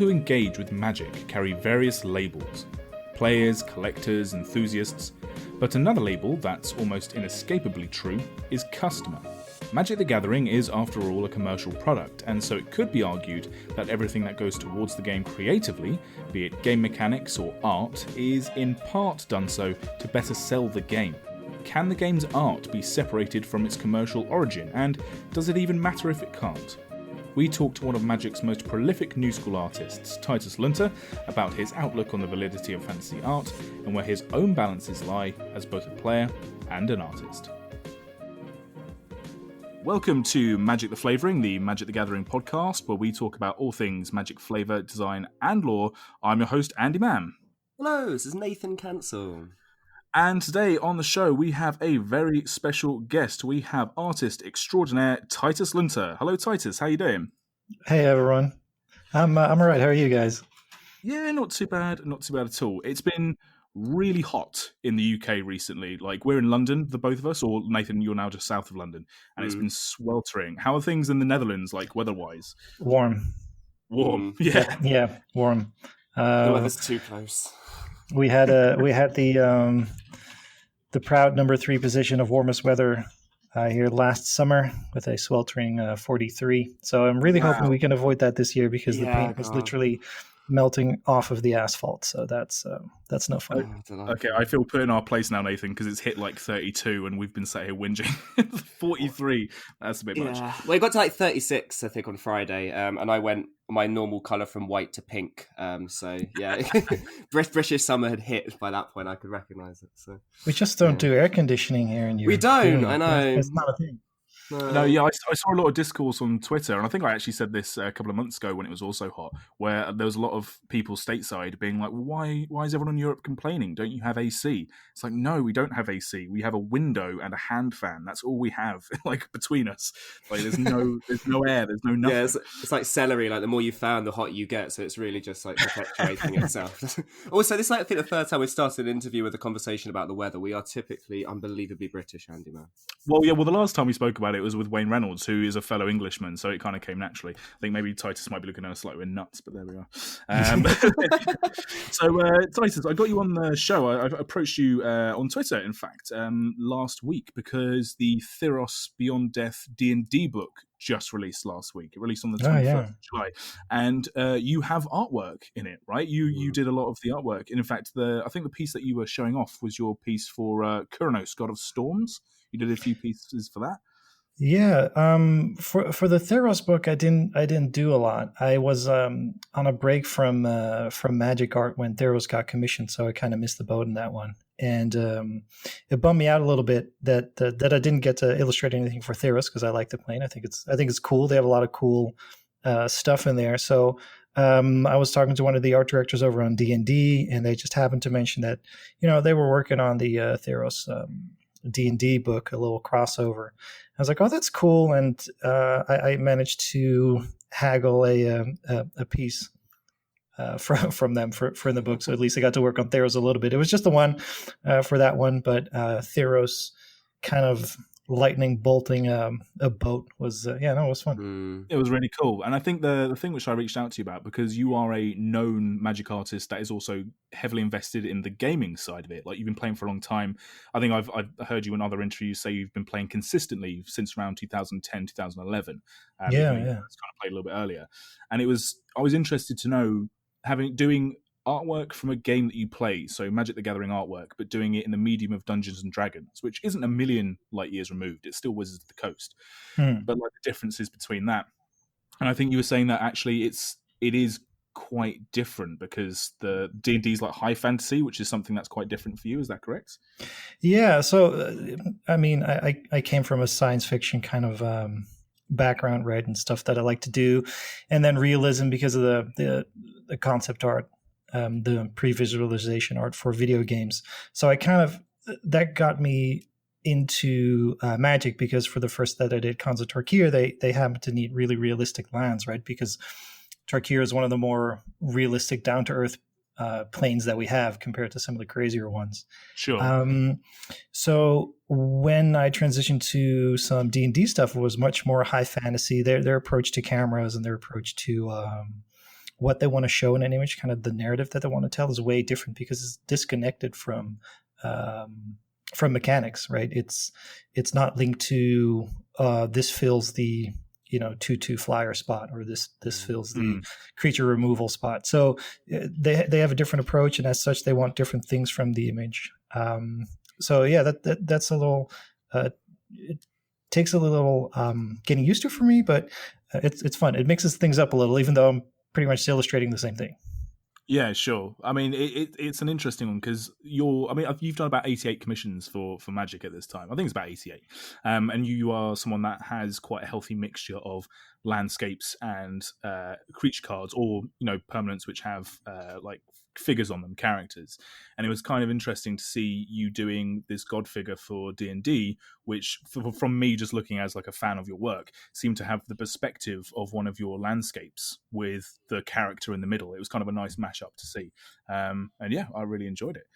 who engage with Magic carry various labels: players, collectors, enthusiasts, but another label that's almost inescapably true is customer. Magic the Gathering is, after all, a commercial product, and so it could be argued that everything that goes towards the game creatively, be it game mechanics or art, is in part done so to better sell the game. Can the game's art be separated from its commercial origin, and does it even matter if it can't? We talked to one of Magic's most prolific new school artists, Titus Lunter, about his outlook on the validity of fantasy art and where his own balances lie as both a player and an artist. Welcome to Magic the Flavouring, the Magic the Gathering podcast, where we talk about all things Magic flavour, design and lore. I'm your host, Andy Mann. Hello, this is Nathan Cancel. And today on the show, we have a very special guest. We have artist extraordinaire Titus Lunter. Hello, Titus. How you doing? Hey, everyone. I'm all right. How are you guys? Yeah, not too bad. Not too bad at all. It's been really hot in the UK recently. Like, we're in London, the both of us, or Nathan, you're now just south of London, and it's been sweltering. How are things in the Netherlands, like weather-wise? Warm. Yeah. Yeah, warm. The weather's too close. We had the proud number 3 position of warmest weather here last summer with a sweltering 43. So I'm really hoping we can avoid that this year because the paint was literally melting off of the asphalt. So that's no fun. Okay, I feel put in our place now, Nathan, because it's hit like 32 and we've been sat here whinging. 43, that's a bit much. Well, it got to like 36, I think, on Friday, and I went my normal colour from white to pink. So yeah, British summer had hit by that point. I could recognise it. So we just don't do air conditioning here in Europe. We don't. I know. It's not a thing. No, yeah, I saw a lot of discourse on Twitter, and I think I actually said this a couple of months ago when it was also hot, where there was a lot of people stateside being like, why is everyone in Europe complaining? Don't you have AC? It's like, no, we don't have AC. We have a window and a hand fan. That's all we have, like, between us. Like, there's no air, there's no nothing. Yeah, it's like celery. Like, the more you fan, the hotter you get. So it's really just like perpetuating itself. Also, this is, like, I think the third time we started an interview with a conversation about the weather. We are typically unbelievably British, Andy, man. Well, the last time we spoke about it was with Wayne Reynolds, who is a fellow Englishman, so it kind of came naturally. I think maybe Titus might be looking at us like we're nuts, but there we are. So, Titus, I got you on the show. I approached you on Twitter, in fact, last week, because the Theros Beyond Death D&D book just released last week. It released on the 21st of July. And you have artwork in it, right? You did a lot of the artwork. And in fact, I think the piece that you were showing off was your piece for Kuranos, God of Storms. You did a few pieces for that. Yeah, for the Theros book, I didn't do a lot. I was on a break from Magic art when Theros got commissioned, so I kind of missed the boat in that one, and it bummed me out a little bit that I didn't get to illustrate anything for Theros because I like the plane. I think it's cool. They have a lot of cool stuff in there. So I was talking to one of the art directors over on D&D, and they just happened to mention that they were working on the Theros D&D book, a little crossover. I was like, oh, that's cool. And I managed to haggle a piece from them for the book. So at least I got to work on Theros a little bit. It was just the one for that one, but Theros kind of lightning bolting a boat was it was fun. It was really cool. And I think the thing which I reached out to you about, because you are a known Magic artist that is also heavily invested in the gaming side of it, like you've been playing for a long time. I think I've heard you in other interviews say you've been playing consistently since around 2010 2011. It's kind of played a little bit earlier, and I was interested to know, doing artwork from a game that you play, so Magic the Gathering artwork, but doing it in the medium of Dungeons and Dragons, which isn't a million light years removed. It's still Wizards of the Coast, but like the differences between that. And I think you were saying that actually it is quite different because the D&D is like high fantasy, which is something that's quite different for you. Is that correct? Yeah. So I mean, I came from a science fiction kind of background, right, and stuff that I like to do, and then realism because of the concept art. The pre-visualization art for video games. So that got me into Magic because for the first that I did, Khans of Tarkir, they happened to need really realistic lands, right? Because Tarkir is one of the more realistic, down-to-earth planes that we have compared to some of the crazier ones. Sure. So when I transitioned to some D&D stuff, it was much more high fantasy. Their approach to cameras and their approach to what they want to show in an image, kind of the narrative that they want to tell, is way different because it's disconnected from mechanics, right? It's not linked to this fills the 2/2 flyer spot, or this fills the creature removal spot. So they have a different approach, and as such, they want different things from the image. So yeah, that's a little. It takes a little getting used to for me, but it's fun. It mixes things up a little, even though I'm pretty much illustrating the same thing. Yeah, sure. I mean, it's an interesting one because you've done about 88 commissions for Magic at this time. I think it's about 88. And you are someone that has quite a healthy mixture of landscapes and creature cards, or permanents which have like figures on them, characters. And it was kind of interesting to see you doing this god figure for D&D, which from me just looking as like a fan of your work, seemed to have the perspective of one of your landscapes with the character in the middle. It was kind of a nice mashup to see. And yeah, I really enjoyed it.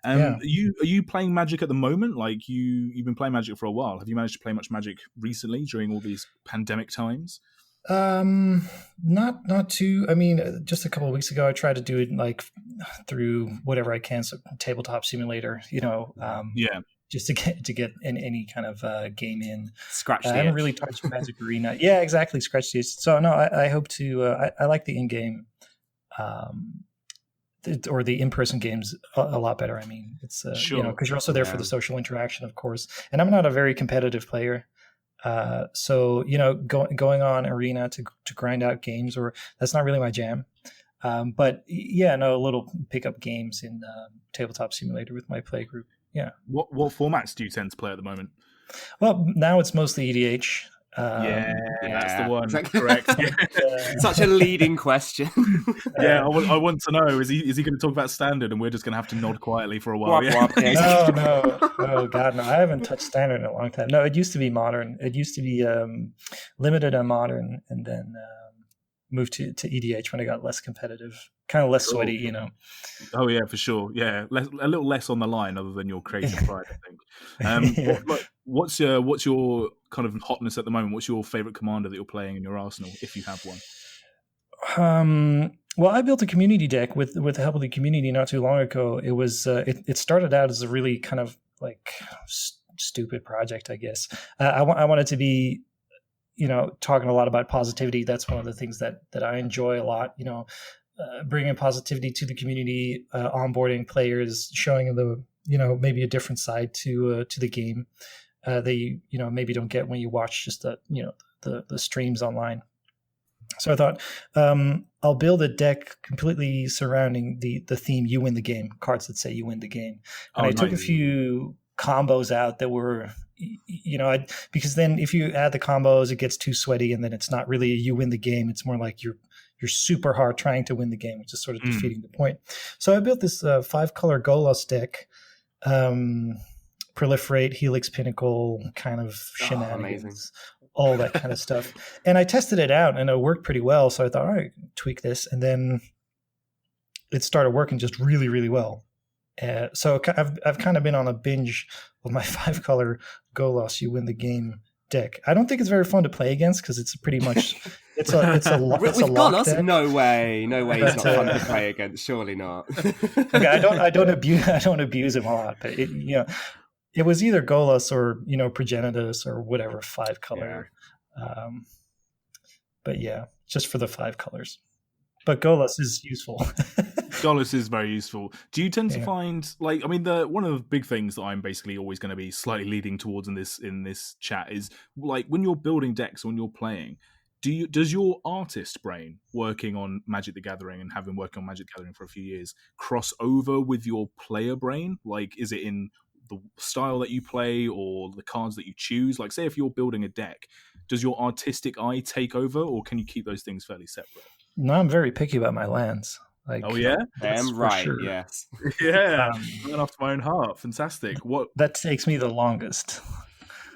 Are you playing Magic at the moment? Like you've been playing Magic for a while. Have you managed to play much Magic recently during all these pandemic times? Not too. I mean, just a couple of weeks ago, I tried to do it like through whatever I can, so tabletop simulator. Just to get any kind of game in. Scratch the I haven't really touched Magic Arena. Yeah, exactly. Scratch the itch. So no, I hope to. I like the in-game, or the in-person games a lot better. I mean, it's sure, because you're also there for the social interaction, of course. And I'm not a very competitive player. So going on Arena to grind out games, or that's not really my jam. But yeah, no, a little pick up games in tabletop simulator with my play group. Yeah. What formats do you tend to play at the moment? Well, now it's mostly EDH. That's the one. Correct. Such a leading question. Yeah, I want to know, is he going to talk about standard and we're just going to have to nod quietly for a while? No. Oh God, no. I haven't touched standard in a long time. No, it used to be modern. It used to be limited on modern, and then moved to EDH when it got less competitive, kind of less sweaty, Oh yeah, for sure. Yeah, a little less on the line, other than your creative pride, I think. What's your kind of hotness at the moment? What's your favorite commander that you're playing in your arsenal, if you have one? Well, I built a community deck with the help of the community not too long ago. It was it started out as a really kind of like stupid project, I guess. I wanted to be talking a lot about positivity. That's one of the things that I enjoy a lot. Bringing positivity to the community, onboarding players, showing them maybe a different side to the game that you maybe don't get when you watch just the streams online. So I thought I'll build a deck completely surrounding the theme "You win the game," cards that say "You win the game," and I took a few combos out that were because then if you add the combos, it gets too sweaty, and then it's not really a "you win the game." It's more like you're super hard trying to win the game, which is sort of defeating the point. So I built this 5-color Golos deck, proliferate, Helix, Pinnacle, kind of shenanigans, all that kind of stuff. And I tested it out, and it worked pretty well. So I thought, all right, tweak this, and then it started working just really, really well. So I've kind of been on a binge of my 5-color Golos "You win the game" deck. I don't think it's very fun to play against because it's pretty much it's a with Golos deck. No way he's not fun to play against. Surely not. Okay, I don't abuse him a lot, but it was either Golos or Progenitus or whatever 5-color. But yeah, just for the 5 colors. But Golos is useful. Golos is very useful. Do you tend to find, like, I mean, one of the big things that I'm basically always going to be slightly leading towards in this chat is, like, when you're building decks, when you're playing, does your artist brain, working on Magic the Gathering and having worked on Magic the Gathering for a few years, cross over with your player brain? Like, is it in the style that you play or the cards that you choose? Like, say if you're building a deck, does your artistic eye take over, or can you keep those things fairly separate? No, I'm very picky about my lands. Like, oh yeah, damn right. Sure. Yes. Yeah, going after my own heart. Fantastic. What that takes me the longest.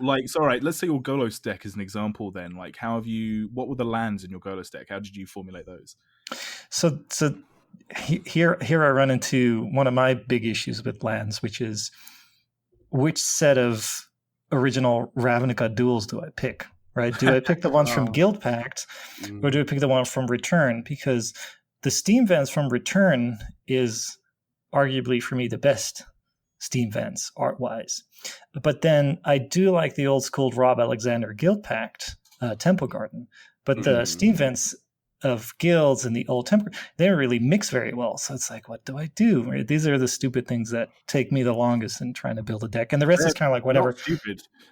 Like, so all right, let's say your Golos deck is an example. Then, like, what were the lands in your Golos deck? How did you formulate those? So here I run into one of my big issues with lands, which is which set of original Ravnica duels do I pick? Right? Do I pick the ones from Guild Pact, or do I pick the one from Return? Because the Steam Vents from Return is arguably for me the best Steam Vents art wise. But then I do like the old school Rob Alexander Guild Pact Temple Garden. But the Steam Vents of guilds and the old temple, they don't really mix very well. So it's like, what do I do? These are the stupid things that take me the longest in trying to build a deck. And the rest is kind of like whatever.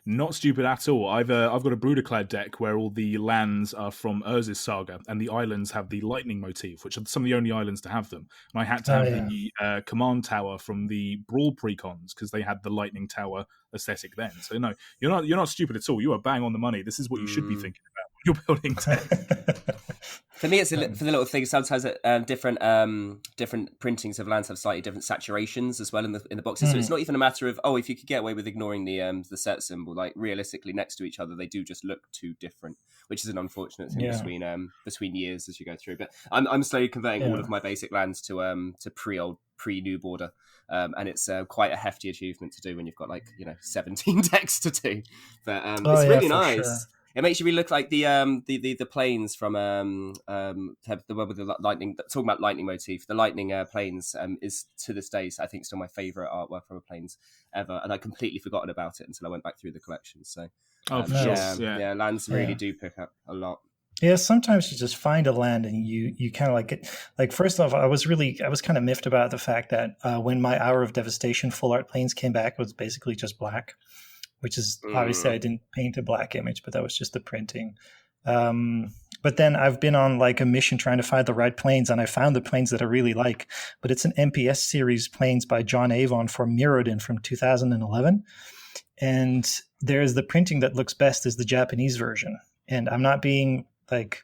Not stupid at all. I've got a Bruderclad deck where all the lands are from Urza's Saga and the islands have the lightning motif, which are some of the only islands to have them. And I had to have the command tower from the Brawl precons because they had the lightning tower aesthetic then. So no, you're not stupid at all. You are bang on the money. This is what you should be thinking about when you're building decks. For me, it's for the little things. Sometimes different printings of lands have slightly different saturations as well in the boxes. So it's not even a matter of if you could get away with ignoring the set symbol. Like realistically, next to each other, they do just look too different, which is an unfortunate thing between years as you go through. But I'm slowly converting all of my basic lands to pre-new border. And it's quite a hefty achievement to do when you've got 17 decks to do. But it's really nice. Sure. It makes you really look like the planes from the one with the lightning. Talking about lightning motif, the lightning planes is to this day I think still my favourite artwork from a planes ever, and I completely forgotten about it until I went back through the collection. So lands really do pick up a lot. Yeah, sometimes you just find a land and you kind of like it. Like first off, I was kind of miffed about the fact that when my Hour of Devastation full art planes came back, it was basically just black. Which is obviously I didn't paint a black image, but that was just the printing. But then I've been on a mission trying to find the right planes, and I found the planes that I really like. But it's an MPS series planes by John Avon for Mirrodin from 2011. And there's the printing that looks best is the Japanese version. And I'm not being like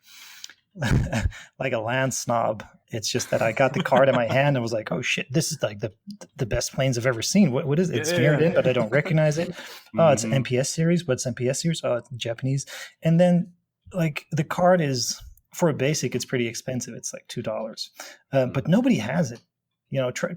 a land snob. It's just that I got the card in my hand and was like, oh shit, this is like the best planes I've ever seen. What is it? It's mirrored in, but I don't recognize it. Oh, it's an MPS series. What's MPS series? Oh, it's Japanese. And then the card is, for a basic, it's pretty expensive. It's like $2. But nobody has it.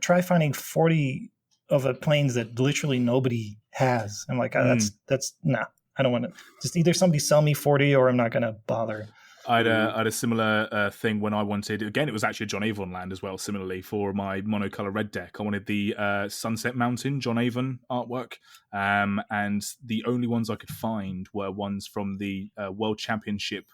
Try finding 40 of the planes that literally nobody has. I'm like, that's nah, I don't want to. Just either somebody sell me 40 or I'm not going to bother. I had a similar thing when I wanted, again, it was actually a John Avon land as well, similarly, for my monocolor red deck. I wanted the Sunset Mountain John Avon artwork, and the only ones I could find were ones from the World Championship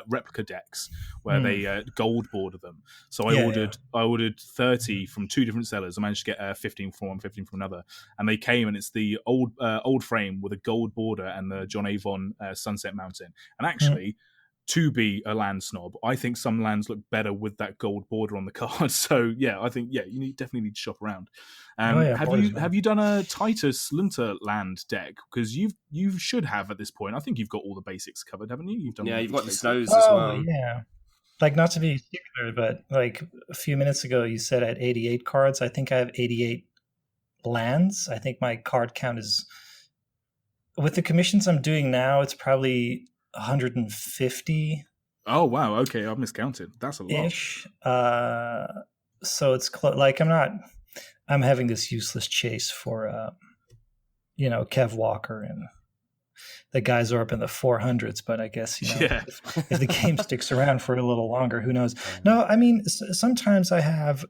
replica decks, where they gold border them. So I ordered 30 from two different sellers. I managed to get 15 from one, 15 from another, and they came, and it's the old frame with a gold border and the John Avon Sunset Mountain. And actually, to be a land snob, I think some lands look better with that gold border on the card. So I think you definitely need to shop around. Have you done a Titus Lunter land deck? Because you should have at this point. I think you've got all the basics covered, haven't you? You've got the snows as well. Yeah. Not to be particular, but a few minutes ago you said I had 88 cards. I think I have 88 lands. I think my card count is, with the commissions I'm doing now, it's probably 150. Oh wow, okay, I've miscounted. That's a lot. Ish. So it's I'm having this useless chase for Kev Walker, and the guys are up in the 400s, but I guess if the game sticks around for a little longer, who knows. No, I mean sometimes I have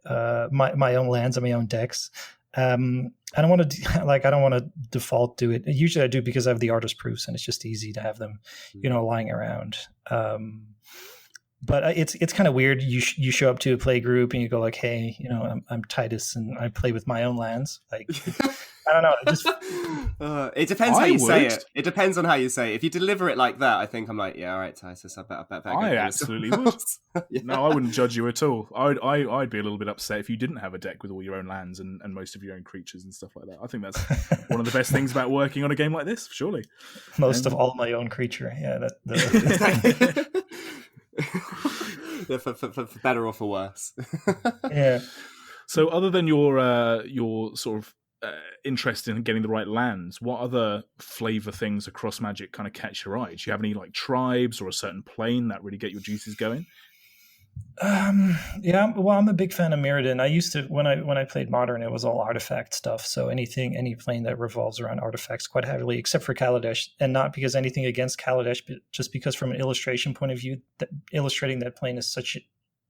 my own lands and my own decks. I don't want to default do it. Usually I do because I have the artist proofs and it's just easy to have them, lying around. But it's kind of weird. You show up to a play group and you go like, hey, I'm Titus and I play with my own lands. Like, I don't know. It depends how you say it. It depends on how you say it. If you deliver it like that, I think I'm like, yeah, all right, Titus, I bet. I absolutely would. No, I wouldn't judge you at all. I'd be a little bit upset if you didn't have a deck with all your own lands and most of your own creatures and stuff like that. I think that's one of the best things about working on a game like this, surely. Most of all my own creature. Yeah. For better or for worse. Yeah. So other than your sort of interest in getting the right lands, what other flavor things across Magic kind of catch your eye? Do you have any tribes or a certain plane that really get your juices going? Well, I'm a big fan of Mirrodin. I used to, when I played Modern, it was all artifact stuff. So any plane that revolves around artifacts quite heavily, except for Kaladesh, and not because anything against Kaladesh, but just because from an illustration point of view, that illustrating that plane is such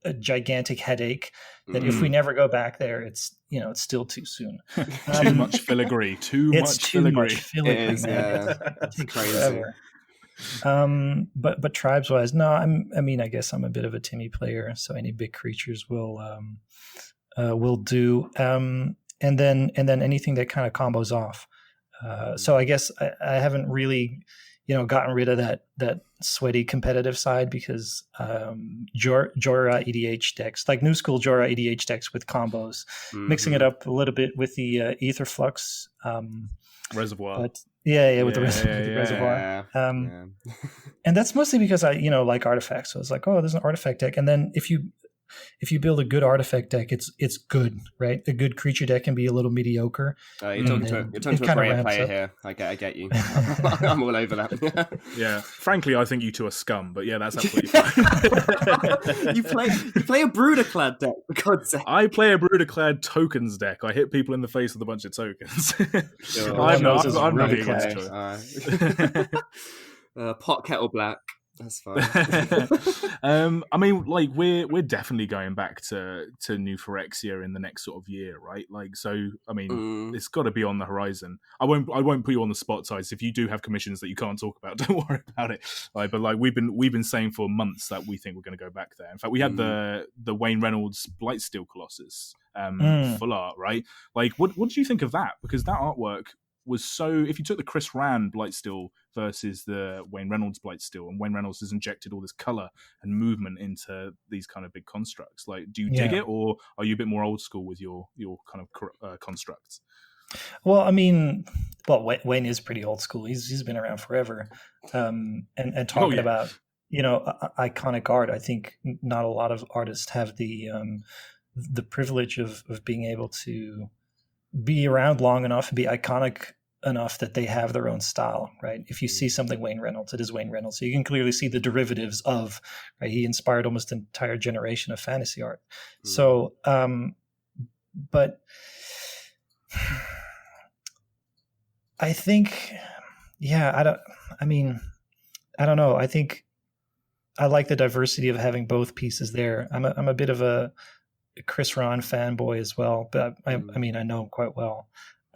a gigantic headache that if we never go back there, it's still too soon. Too much filigree. It's too much filigree. It is, man. yeah. It takes Crazy. forever. But tribes wise, no, I guess I'm a bit of a Timmy player, so any big creatures will do. And then anything that kind of combos off. So I guess I haven't really, gotten rid of that sweaty competitive side because Jorah EDH decks, like new school Jorah EDH decks with combos, mixing it up a little bit with the Ether Flux reservoir. But with the reservoir. And that's mostly because I like artifacts. So it's like, oh, there's an artifact deck, and then if you build a good artifact deck, it's good, right? A good creature deck can be a little mediocre. You're talking to a Brea player here. I get you. I'm all over that. Yeah. Frankly, I think you two are scum, but yeah, that's absolutely fine. You play a Brooderclad deck, for God's sake. I play a Brooderclad tokens deck. I hit people in the face with a bunch of tokens. Sure. I'm not really against choice. Pot kettle black. That's fine. I mean, like we're definitely going back to New Phyrexia in the next sort of year, right? Like, so I mean, it's got to be on the horizon. I won't put you on the spot, size. If you do have commissions that you can't talk about, don't worry about it. Like, but like we've been saying for months that we think we're going to go back there. In fact, we had the Wayne Reynolds Blightsteel Colossus full art, right? Like, what do you think of that? Because that artwork was so. If you took the Chris Rand Blightsteel versus the Wayne Reynolds Blightsteel, and Wayne Reynolds has injected all this color and movement into these kind of big constructs, like, do you dig it, or are you a bit more old school with your kind of constructs? Well, I mean, Wayne is pretty old school. He's been around forever, and talking about iconic art. I think not a lot of artists have the privilege of being able to be around long enough and be iconic enough that they have their own style, right? If you see something Wayne Reynolds, it is Wayne Reynolds. So you can clearly see the derivatives of, right? He inspired almost an entire generation of fantasy art. So, but I think, I don't know. I think I like the diversity of having both pieces there. I'm a bit of a Chris Ron fanboy as well, but I mean, I know him quite well.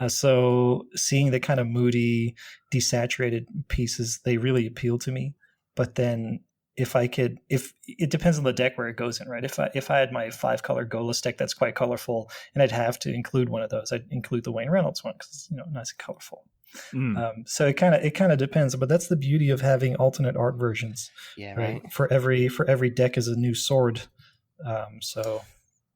So seeing the kind of moody, desaturated pieces, they really appeal to me. But then if it depends on the deck where it goes in, right? If I had my 5-color Golas deck that's quite colorful, and I'd have to include one of those, I'd include the Wayne Reynolds one because it's nice and colorful. So it kind of depends, but that's the beauty of having alternate art versions. Yeah, right. For every deck is a new sword.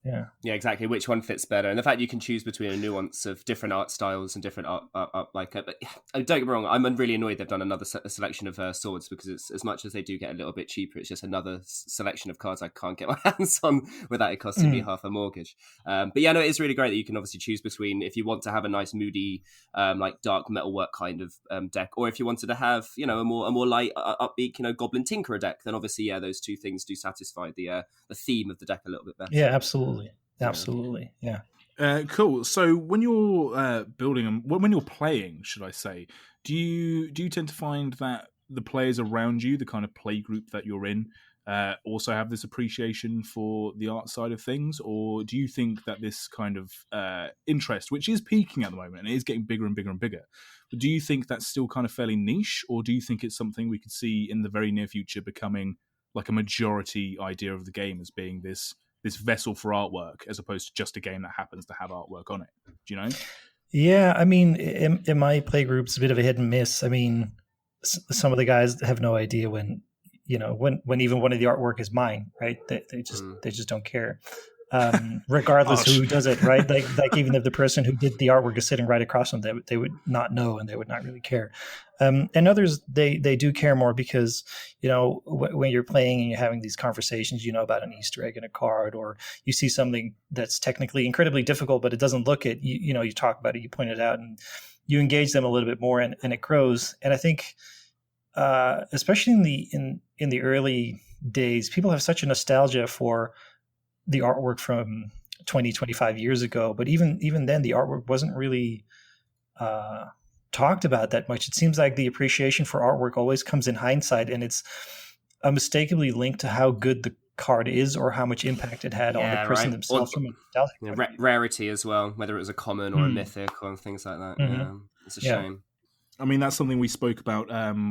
Yeah, exactly. Which one fits better, and the fact you can choose between a nuance of different art styles and different art but don't get me wrong, I'm really annoyed they've done another selection of swords, because it's, as much as they do get a little bit cheaper, it's just another selection of cards I can't get my hands on without it costing me half a mortgage. But it is really great that you can obviously choose between, if you want to have a nice moody like dark metalwork kind of deck, or if you wanted to have a more light upbeat Goblin Tinkerer deck, then obviously those two things do satisfy the theme of the deck a little bit better. Yeah, absolutely. Yeah. Cool. So when you're building them, when you're playing, should I say, do you tend to find that the players around you, the kind of play group that you're in, also have this appreciation for the art side of things, or do you think that this kind of interest, which is peaking at the moment and it is getting bigger and bigger and bigger, but do you think that's still kind of fairly niche, or do you think it's something we could see in the very near future becoming like a majority idea of the game as being this vessel for artwork, as opposed to just a game that happens to have artwork on it? Do you know? Yeah, I mean, in my play group, it's a bit of a hit and miss. I mean, some of the guys have no idea when even one of the artwork is mine, right? They just don't care. Regardless who does it, right? Like even if the person who did the artwork is sitting right across from them, they would not know and they would not really care. And others, they do care more because, when you're playing and you're having these conversations, about an Easter egg in a card, or you see something that's technically incredibly difficult, but it doesn't look it, you talk about it, you point it out, and you engage them a little bit more, and it grows. And I think, especially in the early days, people have such a nostalgia for the artwork from 20, 25 years ago. But even then, the artwork wasn't really talked about that much. It seems like the appreciation for artwork always comes in hindsight, and it's unmistakably linked to how good card is or how much impact it had on the person themselves from a nostalgic rarity as well, whether it was a common or a mythic or things like that. Yeah, it's a shame. I mean, that's something we spoke about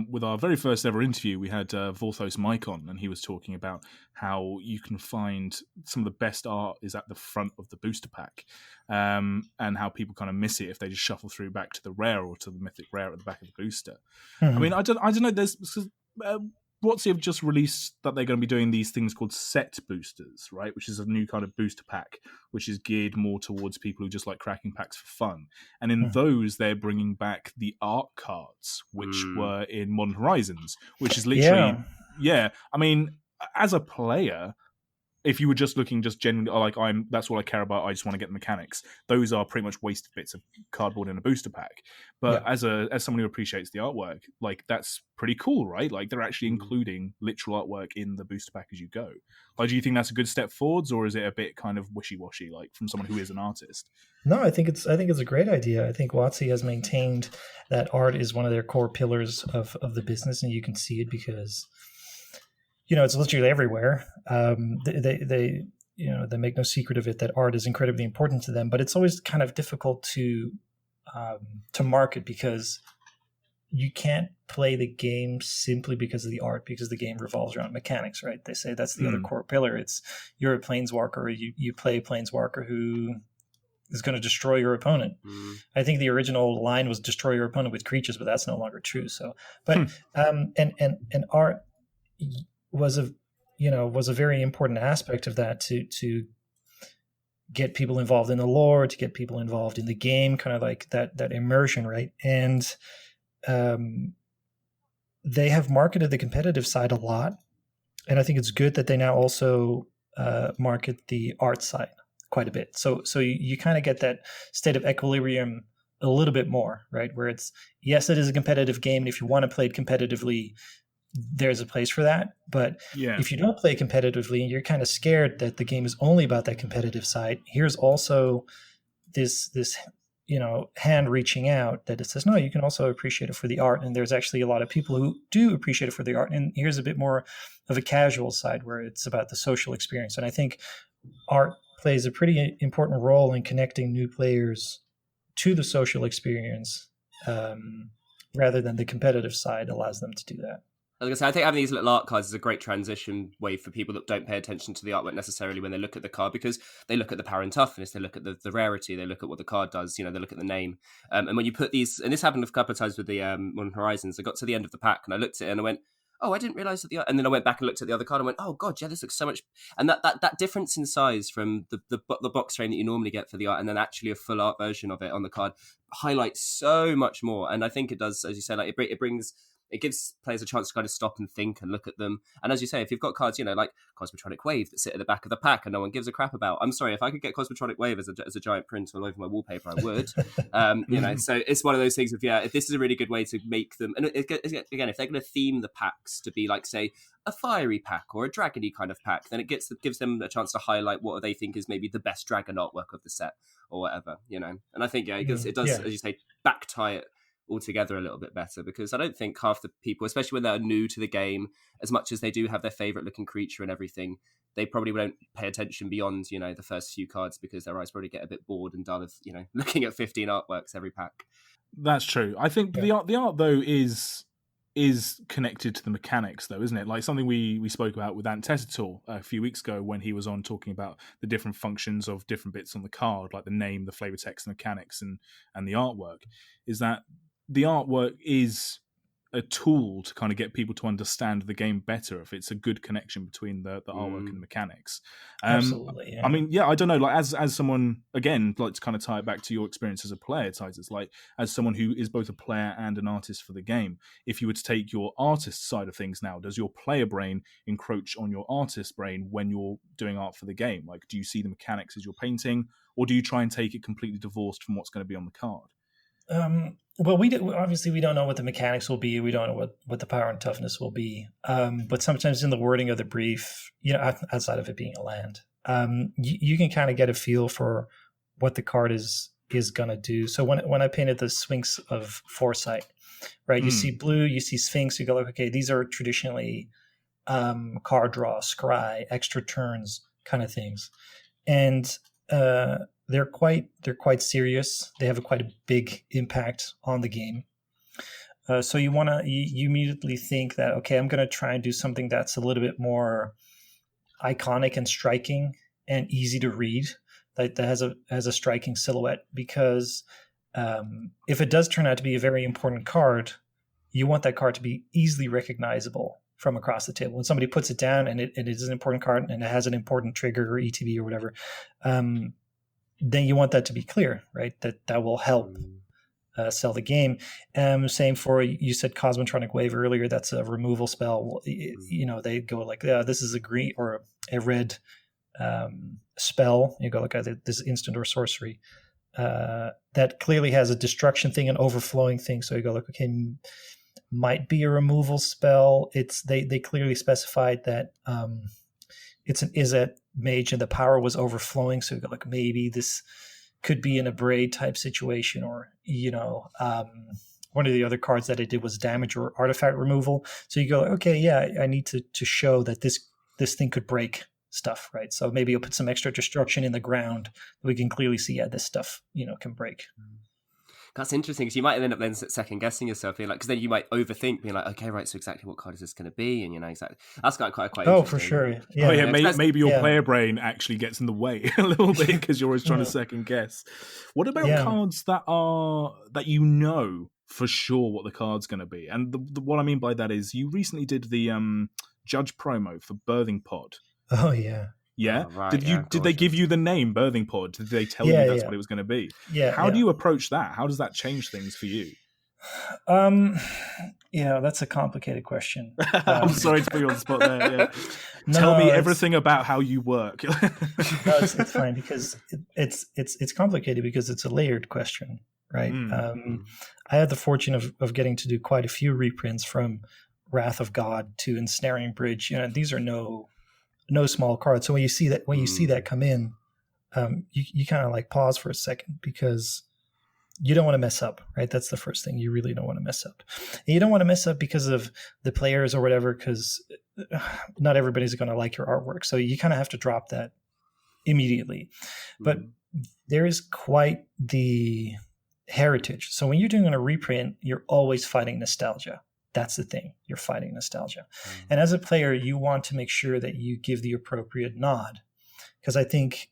with our very first ever interview. We had Vorthos Mike on, and he was talking about how you can find some of the best art is at the front of the booster pack, and how people kind of miss it if they just shuffle through back to the rare or to the mythic rare at the back of the booster. I mean, I don't know. There's WotC have just released that they're going to be doing these things called set boosters, right? Which is a new kind of booster pack, which is geared more towards people who just like cracking packs for fun. And in those, they're bringing back the art cards, which were in Modern Horizons, which is literally, I mean, as a player, if you were just looking just genuinely like that's all I care about, I just want to get the mechanics, those are pretty much wasted bits of cardboard in a booster pack. But as someone who appreciates the artwork, like that's pretty cool, right? Like they're actually including literal artwork in the booster pack as you go. Like, do you think that's a good step forwards, or is it a bit kind of wishy-washy, like from someone who is an artist? No, I think it's a great idea. I think WotC has maintained that art is one of their core pillars of the business, and you can see it because it's literally everywhere. They make no secret of it that art is incredibly important to them, but it's always kind of difficult to market because you can't play the game simply because of the art, because the game revolves around mechanics, right? They say that's the other core pillar. It's you're a planeswalker, you play a planeswalker who is going to destroy your opponent. I think the original line was destroy your opponent with creatures, but that's no longer true. So, but and art was a very important aspect of that to get people involved in the lore, to get people involved in the game, kind of like that immersion, right? And they have marketed the competitive side a lot, and I think it's good that they now also market the art side quite a bit. So you kind of get that state of equilibrium a little bit more, right? Where it's, yes, it is a competitive game, and if you want to play it competitively, there's a place for that. But if you don't play competitively and you're kind of scared that the game is only about that competitive side, here's also this hand reaching out that it says, no, you can also appreciate it for the art. And there's actually a lot of people who do appreciate it for the art. And here's a bit more of a casual side where it's about the social experience. And I think art plays a pretty important role in connecting new players to the social experience, rather than the competitive side allows them to do that. I was going to say, I think having these little art cards is a great transition way for people that don't pay attention to the artwork necessarily when they look at the card, because they look at the power and toughness, they look at the rarity, they look at what the card does, they look at the name. And when you put these, and this happened a couple of times with the Modern Horizons, I got to the end of the pack and I looked at it and I went, oh, I didn't realize that and then I went back and looked at the other card and went, oh god, yeah, this looks so much. And that difference in size from the box frame that you normally get for the art and then actually a full art version of it on the card highlights so much more. And I think it does, as you say, like it gives players a chance to kind of stop and think and look at them. And as you say, if you've got cards, like Cosmotronic Wave that sit at the back of the pack and no one gives a crap about, I'm sorry, if I could get Cosmotronic Wave as a giant print all over my wallpaper, I would. So it's one of those things of, if this is a really good way to make them, and again, if they're going to theme the packs to be like, say, a fiery pack or a dragony kind of pack, then it gives them a chance to highlight what they think is maybe the best dragon artwork of the set or whatever, And I think, it does, as you say, back tie it altogether a little bit better, because I don't think half the people, especially when they're new to the game, as much as they do have their favorite looking creature and everything, they probably won't pay attention beyond the first few cards, because their eyes probably get a bit bored and dull of looking at 15 artworks every pack. That's true. I think the art though is connected to the mechanics though, isn't it? Like something we spoke about with Antetator a few weeks ago when he was on talking about the different functions of different bits on the card, like the name, the flavor text, the mechanics, and the artwork, is that the artwork is a tool to kind of get people to understand the game better if it's a good connection between the artwork and the mechanics. Absolutely. Yeah. I mean, I don't know, like as someone, again, like to kind of tie it back to your experience as a player, Titus, like as someone who is both a player and an artist for the game, if you were to take your artist side of things now, does your player brain encroach on your artist brain when you're doing art for the game? Like, do you see the mechanics as you're painting, or do you try and take it completely divorced from what's going to be on the card? Well, obviously we don't know what the mechanics will be. We don't know what the power and toughness will be. But sometimes in the wording of the brief, outside of it being a land, you can kind of get a feel for what the card is going to do. So when I painted the Sphinx of Foresight, right, you see blue, you see Sphinx, you go like, okay, these are traditionally card draw, scry, extra turns, kind of things, and they're quite serious. They have quite a big impact on the game. So you immediately think that, okay, I'm going to try and do something that's a little bit more iconic and striking and easy to read, that has a striking silhouette, because if it does turn out to be a very important card, you want that card to be easily recognizable from across the table. When somebody puts it down and it is an important card and it has an important trigger or ETB or whatever, then you want that to be clear, right? That will help sell the game. Same for, you said Cosmotronic Wave earlier. That's a removal spell. They go like, yeah, this is a green or a red spell. You go like, this instant or sorcery that clearly has a destruction thing, an overflowing thing. So you go like, okay, might be a removal spell. They clearly specified that it's an Izzet mage and the power was overflowing. So you go like, maybe this could be an Abrade type situation, or one of the other cards that it did was damage or artifact removal. So you go, okay, yeah, I need to show that this thing could break stuff, right? So maybe you'll put some extra destruction in the ground. We can clearly see, yeah, this stuff can break. That's interesting, because you might end up then second guessing yourself, because then you might overthink, being like, okay, right, so exactly what card is this going to be, and exactly. That's quite interesting. For sure. Yeah. Maybe your player brain actually gets in the way a little bit because you're always trying to second guess. What about cards that for sure what the card's going to be? And what I mean by that is, you recently did the Judge promo for Birthing Pod. Oh yeah. Yeah. Oh, right, did they give you the name Birthing Pod? Did they tell you that's what it was going to be? Yeah. How do you approach that? How does that change things for you? That's a complicated question. I'm sorry to put you on the spot there. Yeah. Tell me everything about how you work. No, it's fine, because it's complicated because it's a layered question, right? I had the fortune of getting to do quite a few reprints, from Wrath of God to Ensnaring Bridge. These are no small cards. So when you see that come in, you kind of like pause for a second, because you don't want to mess up, right? That's the first thing. You really don't want to mess up. And you don't want to mess up because of the players or whatever, because not everybody's going to like your artwork. So you kind of have to drop that immediately. But there is quite the heritage. So when you're doing a reprint, you're always fighting nostalgia. That's the thing. You're fighting nostalgia. And as a player, you want to make sure that you give the appropriate nod. Because I think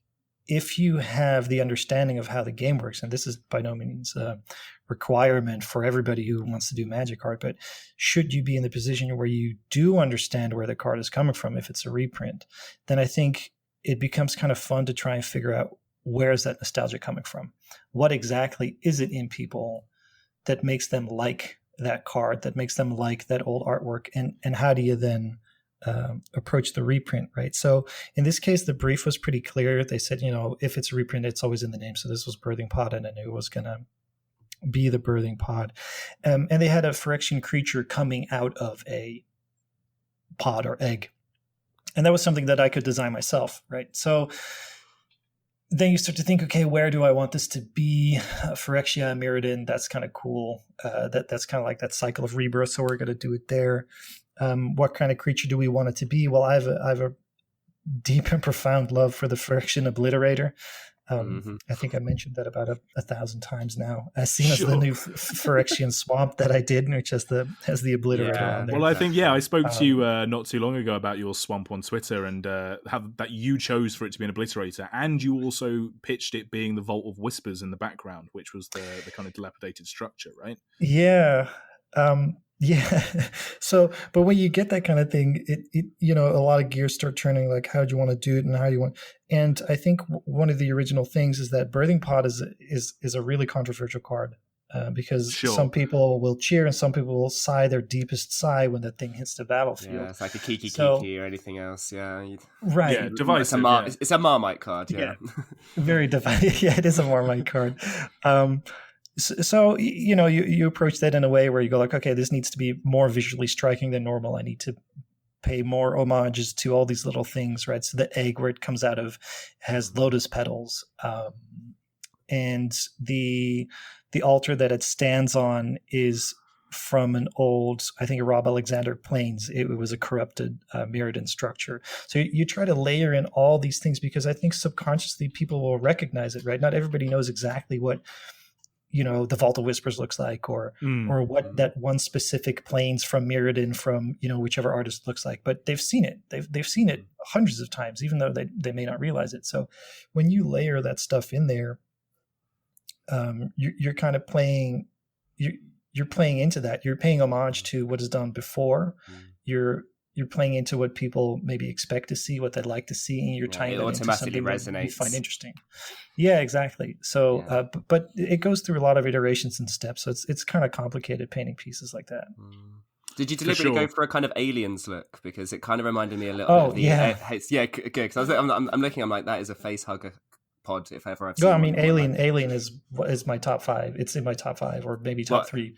if you have the understanding of how the game works, and this is by no means a requirement for everybody who wants to do Magic art, but should you be in the position where you do understand where the card is coming from, if it's a reprint, then I think it becomes kind of fun to try and figure out, where is that nostalgia coming from? What exactly is it in people that makes them like that card, that makes them like that old artwork, and how do you then approach the reprint, right? So in this case, the brief was pretty clear. They said, if it's a reprint, it's always in the name. So this was Birthing Pod, and I knew it was going to be the Birthing Pod. And they had a Phyrexian creature coming out of a pod or egg. And that was something that I could design myself, right? So then you start to think, okay, where do I want this to be? Phyrexia, Mirrodin, that's kind of cool. That's kind of like that cycle of rebirth, so we're going to do it there. What kind of creature do we want it to be? Well, I have a deep and profound love for the Phyrexian Obliterator. I think I mentioned that about 1,000 times now, as seen as the new Phyrexian Swamp that I did, which has the Obliterator on there. Well, I think, I spoke to you not too long ago about your Swamp on Twitter, and how that you chose for it to be an Obliterator, and you also pitched it being the Vault of Whispers in the background, which was the kind of dilapidated structure, right? Yeah. Yeah. So, but when you get that kind of thing, it a lot of gears start turning, like, how do you want to do it and how do you want, and I think one of the original things is that Birthing Pod is a really controversial card, because some people will cheer and some people will sigh their deepest sigh when that thing hits the battlefield. Yeah, it's like a Kiki or anything else. Yeah. Right. Yeah, divisive. It's a Marmite card. Yeah. Very divisive. Yeah, it is a Marmite card. So you approach that in a way where you go like, okay, this needs to be more visually striking than normal. I need to pay more homages to all these little things, right? So the egg where it comes out of has lotus petals, and the altar that it stands on is from an old, I think, a Rob Alexander planes. It was a corrupted Mirrodin structure. So you try to layer in all these things because I think subconsciously people will recognize it, right? Not everybody knows exactly what, the Vault of Whispers looks like, or what that one specific planes from Mirrodin from, whichever artist looks like, but they've seen it. They've seen it hundreds of times, even though they may not realize it. So when you layer that stuff in there, you're kind of playing, you're playing into that. You're paying homage to what is done before. You're playing into what people maybe expect to see, what they'd like to see, and you're tying it into something that you find interesting. Yeah, exactly. So, but it goes through a lot of iterations and steps. So it's kind of complicated painting pieces like that. Did you deliberately go for a kind of Aliens look? Because it kind of reminded me a little bit of the... Yeah, good. Because I'm looking, I'm like, that is a face hugger pod if ever I've seen. No, I mean, Alien is my top 5. It's in my top 5 or maybe top 3.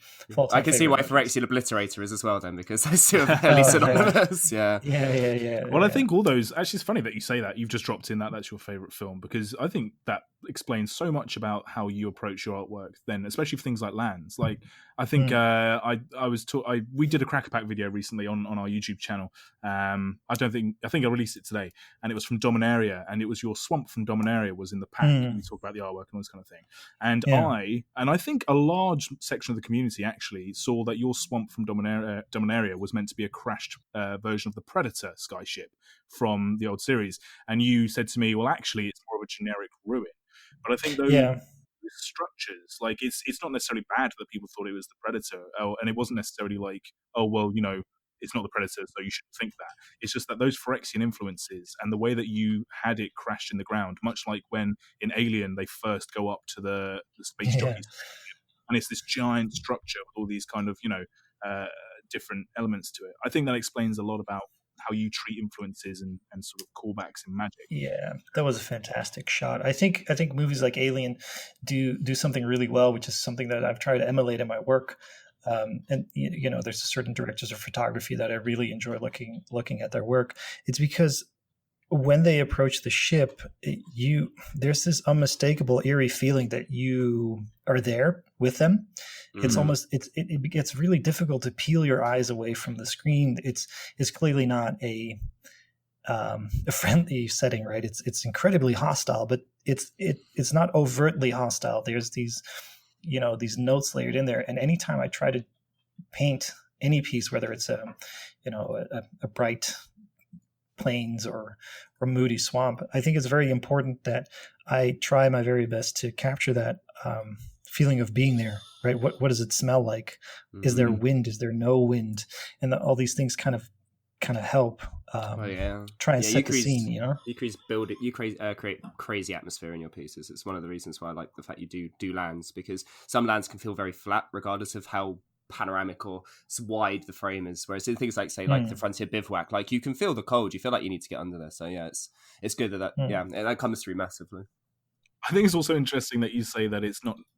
I can see why Phyrexian Obliterator is as well then, because those two are fairly synonymous. Yeah. Well, I think all those, actually it's funny that you say that. You've just dropped in that's your favourite film, because I think that explains so much about how you approach your artwork then, especially for things like lands. Like, I think we did a Cracker Pack video recently on our YouTube channel. I think I released it today, and it was from Dominaria, and it was your swamp from Dominaria was in the pack. We talk about the artwork and all this kind of thing. And I think a large section of the community actually saw that your swamp from Dominaria was meant to be a crashed version of the Predator skyship from the old series. And you said to me, well, actually, it's more of a generic ruin. But I think those structures, like, it's not necessarily bad that people thought it was the Predator, and it wasn't necessarily like, oh, well, it's not the Predator, so you shouldn't think that. It's just that those Phyrexian influences and the way that you had it crashed in the ground, much like when in Alien they first go up to the space jockeys, and it's this giant structure with all these kind of, different elements to it. I think that explains a lot about how you treat influences and sort of callbacks in magic. Yeah, that was a fantastic shot. I think movies like Alien do something really well, which is something that I've tried to emulate in my work. And there's certain directors of photography that I really enjoy looking at their work. It's because when they approach the ship, there's this unmistakable eerie feeling that you are there with them. It's almost it gets really difficult to peel your eyes away from the screen. It's clearly not a friendly setting, right? It's incredibly hostile, but it's not overtly hostile. There's these notes layered in there, and anytime I try to paint any piece, whether it's a bright plains or moody swamp, I think it's very important that I try my very best to capture that feeling of being there, right? What does it smell like? Is there wind? Is there no wind? And all these things kind of help try and set the scene, You create crazy atmosphere in your pieces. It's one of the reasons why I like the fact you do lands, because some lands can feel very flat regardless of how panoramic or wide the frame is, whereas in things like, say, like the Frontier Bivouac, like, you can feel the cold, you feel like you need to get under there. So it's good that comes through massively. I think it's also interesting that you say that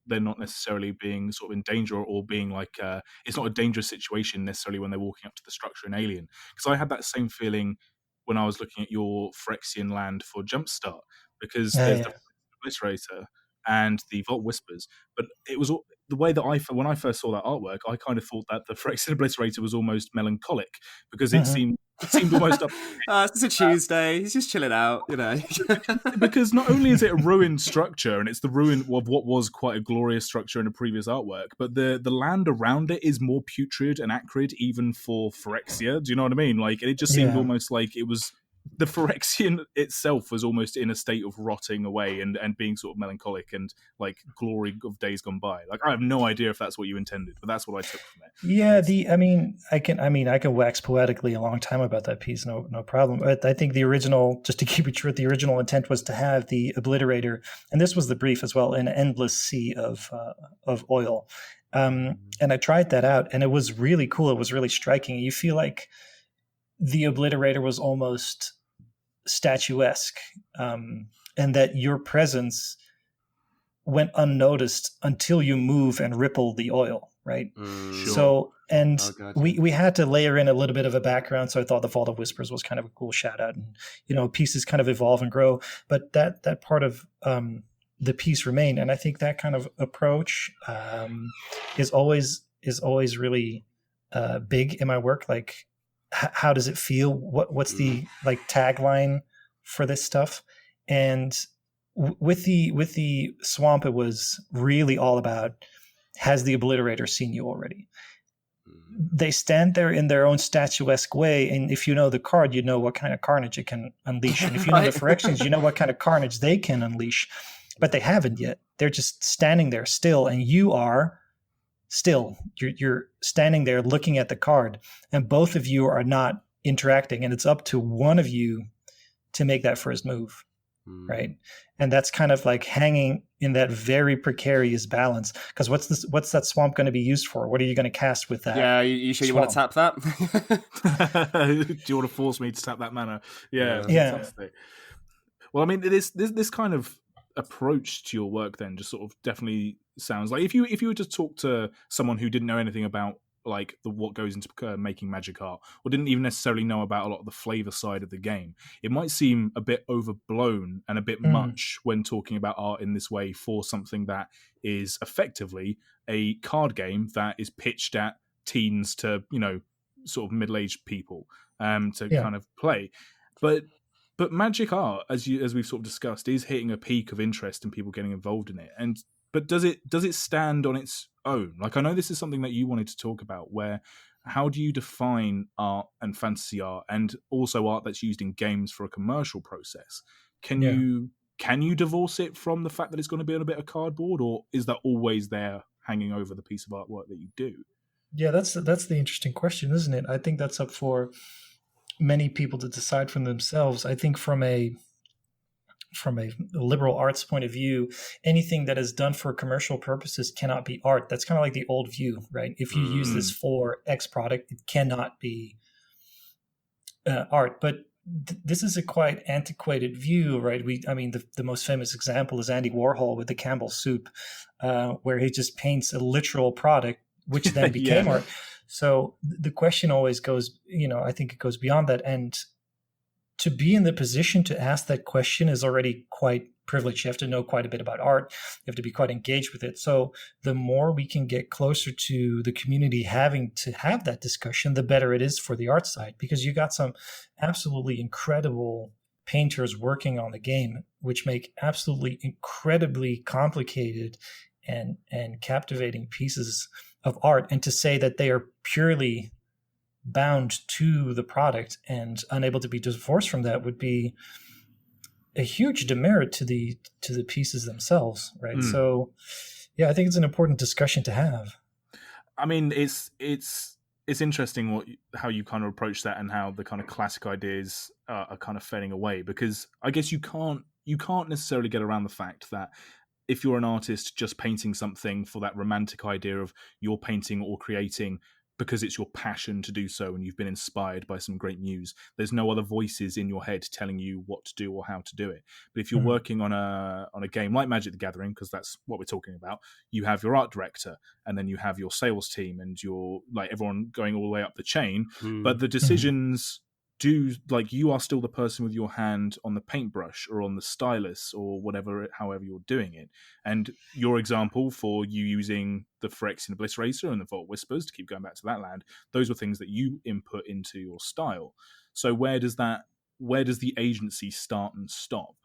they're not necessarily being sort of in danger, or being like it's not a dangerous situation necessarily when they're walking up to the structure in Alien, because I had that same feeling when I was looking at your Phyrexian land for Jumpstart, because there's the Obliterator and the Vault Whispers, but it was the way that when I first saw that artwork, I kind of thought that the Phyrexian Obliterator was almost melancholic, because it seemed almost up. It's a Tuesday. He's just chilling out, Because not only is it a ruined structure, and it's the ruin of what was quite a glorious structure in a previous artwork, but the land around it is more putrid and acrid, even for Phyrexia. Do you know what I mean? Like, it just seemed almost like it was... The Phyrexian itself was almost in a state of rotting away and being sort of melancholic and like glory of days gone by. Like, I have no idea if that's what you intended, but that's what I took from it. Yeah, I can wax poetically a long time about that piece, no problem. But I think the original, just to keep it short, the original intent was to have the Obliterator, and this was the brief as well, an endless sea of oil. And I tried that out, and it was really cool. It was really striking. You feel like the Obliterator was almost statuesque, and that your presence went unnoticed until you move and ripple the oil, right? Sure. So, and we had to layer in a little bit of a background, so I thought the Vault of Whispers was kind of a cool shout out, and pieces kind of evolve and grow, but that part of the piece remained, and I think that kind of approach is always is always really big in my work. Like, how does it feel? What's the like tagline for this stuff? And with the swamp, it was really all about, has the obliterator seen you already? They stand there in their own statuesque way, and if you know the card, you know what kind of carnage it can unleash. And if you know the Phyrexians, you know what kind of carnage they can unleash. But they haven't yet. They're just standing there still, and you are still. You're standing there looking at the card, and both of you are not interacting, and it's up to one of you to make that first move. Right. And that's kind of like hanging in that very precarious balance. Because what's that swamp going to be used for? What are you going to cast with that? Yeah, you sure you want to tap that? Do you want to force me to tap that mana? Yeah. Fantastic. Well, I mean, this kind of approach to your work then just sort of definitely sounds like if you were to talk to someone who didn't know anything about like what goes into making magic art, or didn't even necessarily know about a lot of the flavor side of the game, it might seem a bit overblown and a bit much when talking about art in this way for something that is effectively a card game that is pitched at teens to, you know, sort of middle-aged people to kind of play. But magic art, as we've sort of discussed, is hitting a peak of interest in people getting involved in it. But does it stand on its own? Like, I know this is something that you wanted to talk about, where how do you define art and fantasy art, and also art that's used in games for a commercial process? Can you divorce it from the fact that it's going to be on a bit of cardboard, or is that always there hanging over the piece of artwork that you do? Yeah, that's the interesting question, isn't it? I think that's up for many people to decide for themselves. I think from a liberal arts point of view, anything that is done for commercial purposes cannot be art. That's kind of like the old view, right? If you use this for X product, it cannot be art. But this is a quite antiquated view, right? The most famous example is Andy Warhol with the Campbell soup, where he just paints a literal product, which then became art. So the question always goes, I think it goes beyond that. And to be in the position to ask that question is already quite privileged. You have to know quite a bit about art. You have to be quite engaged with it. So the more we can get closer to the community having to have that discussion, the better it is for the art side, because you got some absolutely incredible painters working on the game, which make absolutely incredibly complicated and captivating pieces of art. And to say that they are purely bound to the product and unable to be divorced from that would be a huge demerit to the pieces themselves, right? So I think it's an important discussion to have. I mean, it's interesting how you kind of approach that, and how the kind of classic ideas are kind of fading away, because I guess you can't necessarily get around the fact that if you're an artist just painting something for that romantic idea of you're painting or creating because it's your passion to do so and you've been inspired by some great muse, there's no other voices in your head telling you what to do or how to do it. But if you're working on a game like Magic the Gathering, because that's what we're talking about, you have your art director, and then you have your sales team, and you're like everyone going all the way up the chain. But the decisions you are still the person with your hand on the paintbrush or on the stylus or however you're doing it. And your example for you using the Phyrexian Obliterator and the Vault Whispers, to keep going back to that land, those were things that you input into your style. So where does the agency start and stop?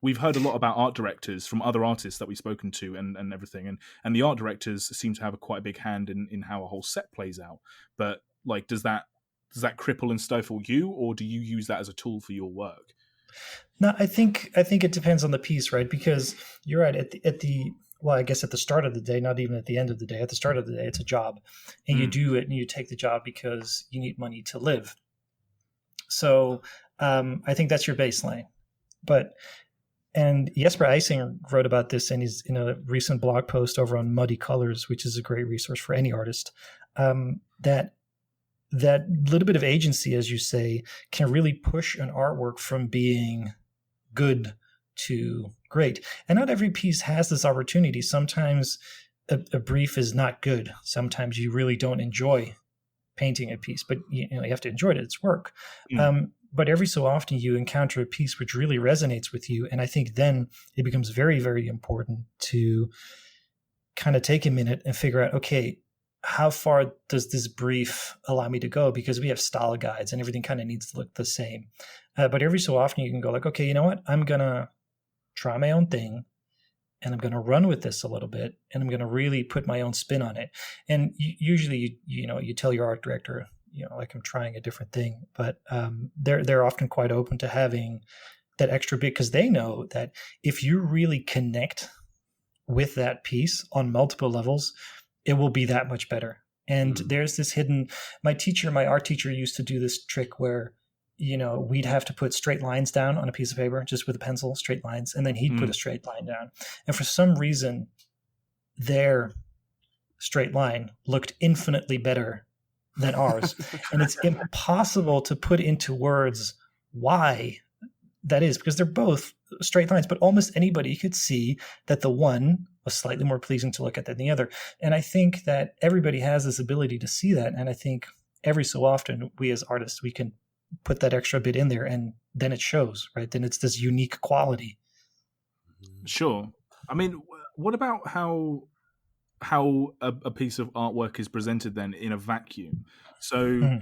We've heard a lot about art directors from other artists that we've spoken to and everything, and the art directors seem to have quite a big hand in how a whole set plays out. But like, does that cripple and stifle you, or do you use that as a tool for your work? No, I think it depends on the piece, right? Because you're right, at the start of the day, not even at the end of the day. At the start of the day, it's a job, and you do it, and you take the job because you need money to live. So I think that's your baseline. And Jesper Eising wrote about this in a recent blog post over on Muddy Colors, which is a great resource for any artist. That little bit of agency, as you say, can really push an artwork from being good to great. And not every piece has this opportunity. Sometimes a brief is not good. Sometimes you really don't enjoy painting a piece, but you have to enjoy it. It's work. But every so often you encounter a piece which really resonates with you. And I think then it becomes very, very important to kind of take a minute and figure out, okay, how far does this brief allow me to go? Because we have style guides and everything kind of needs to look the same. But every so often you can go like, okay, you know what? I'm going to try my own thing and I'm going to run with this a little bit and I'm going to really put my own spin on it. And usually, you tell your art director, like, I'm trying a different thing, but they're often quite open to having that extra bit, because they know that if you really connect with that piece on multiple levels, it will be that much better. And there's this hidden, my art teacher used to do this trick where, we'd have to put straight lines down on a piece of paper just with a pencil, straight lines, and then he'd put a straight line down. And for some reason, their straight line looked infinitely better than ours. And it's impossible to put into words why that is, because they're both straight lines, but almost anybody could see that the one was slightly more pleasing to look at than the other. And I think that everybody has this ability to see that. And I think every so often we as artists, we can put that extra bit in there and then it shows, right? Then it's this unique quality. Sure. I mean, what about how a piece of artwork is presented then in a vacuum? So,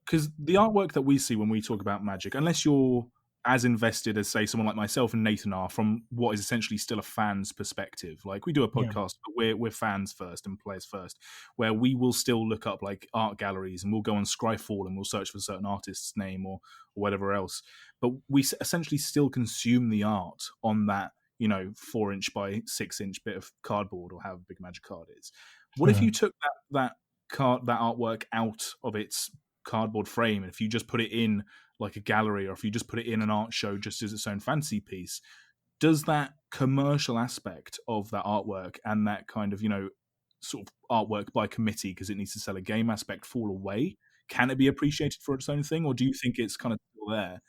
because the artwork that we see when we talk about Magic, unless you're as invested as, say, someone like myself and Nathan are from what is essentially still a fan's perspective. Like, we do a podcast, but we're fans first and players first, where we will still look up like art galleries and we'll go on Scryfall and we'll search for a certain artist's name or whatever else. But we essentially still consume the art on that, 4-inch by 6-inch bit of cardboard or however big a Magic card is. What if you took that artwork out of its cardboard frame, and if you just put it in like a gallery, or if you just put it in an art show just as its own fancy piece, does that commercial aspect of that artwork and that kind of, sort of artwork by committee because it needs to sell a game aspect fall away? Can it be appreciated for its own thing, or do you think it's kind of still there?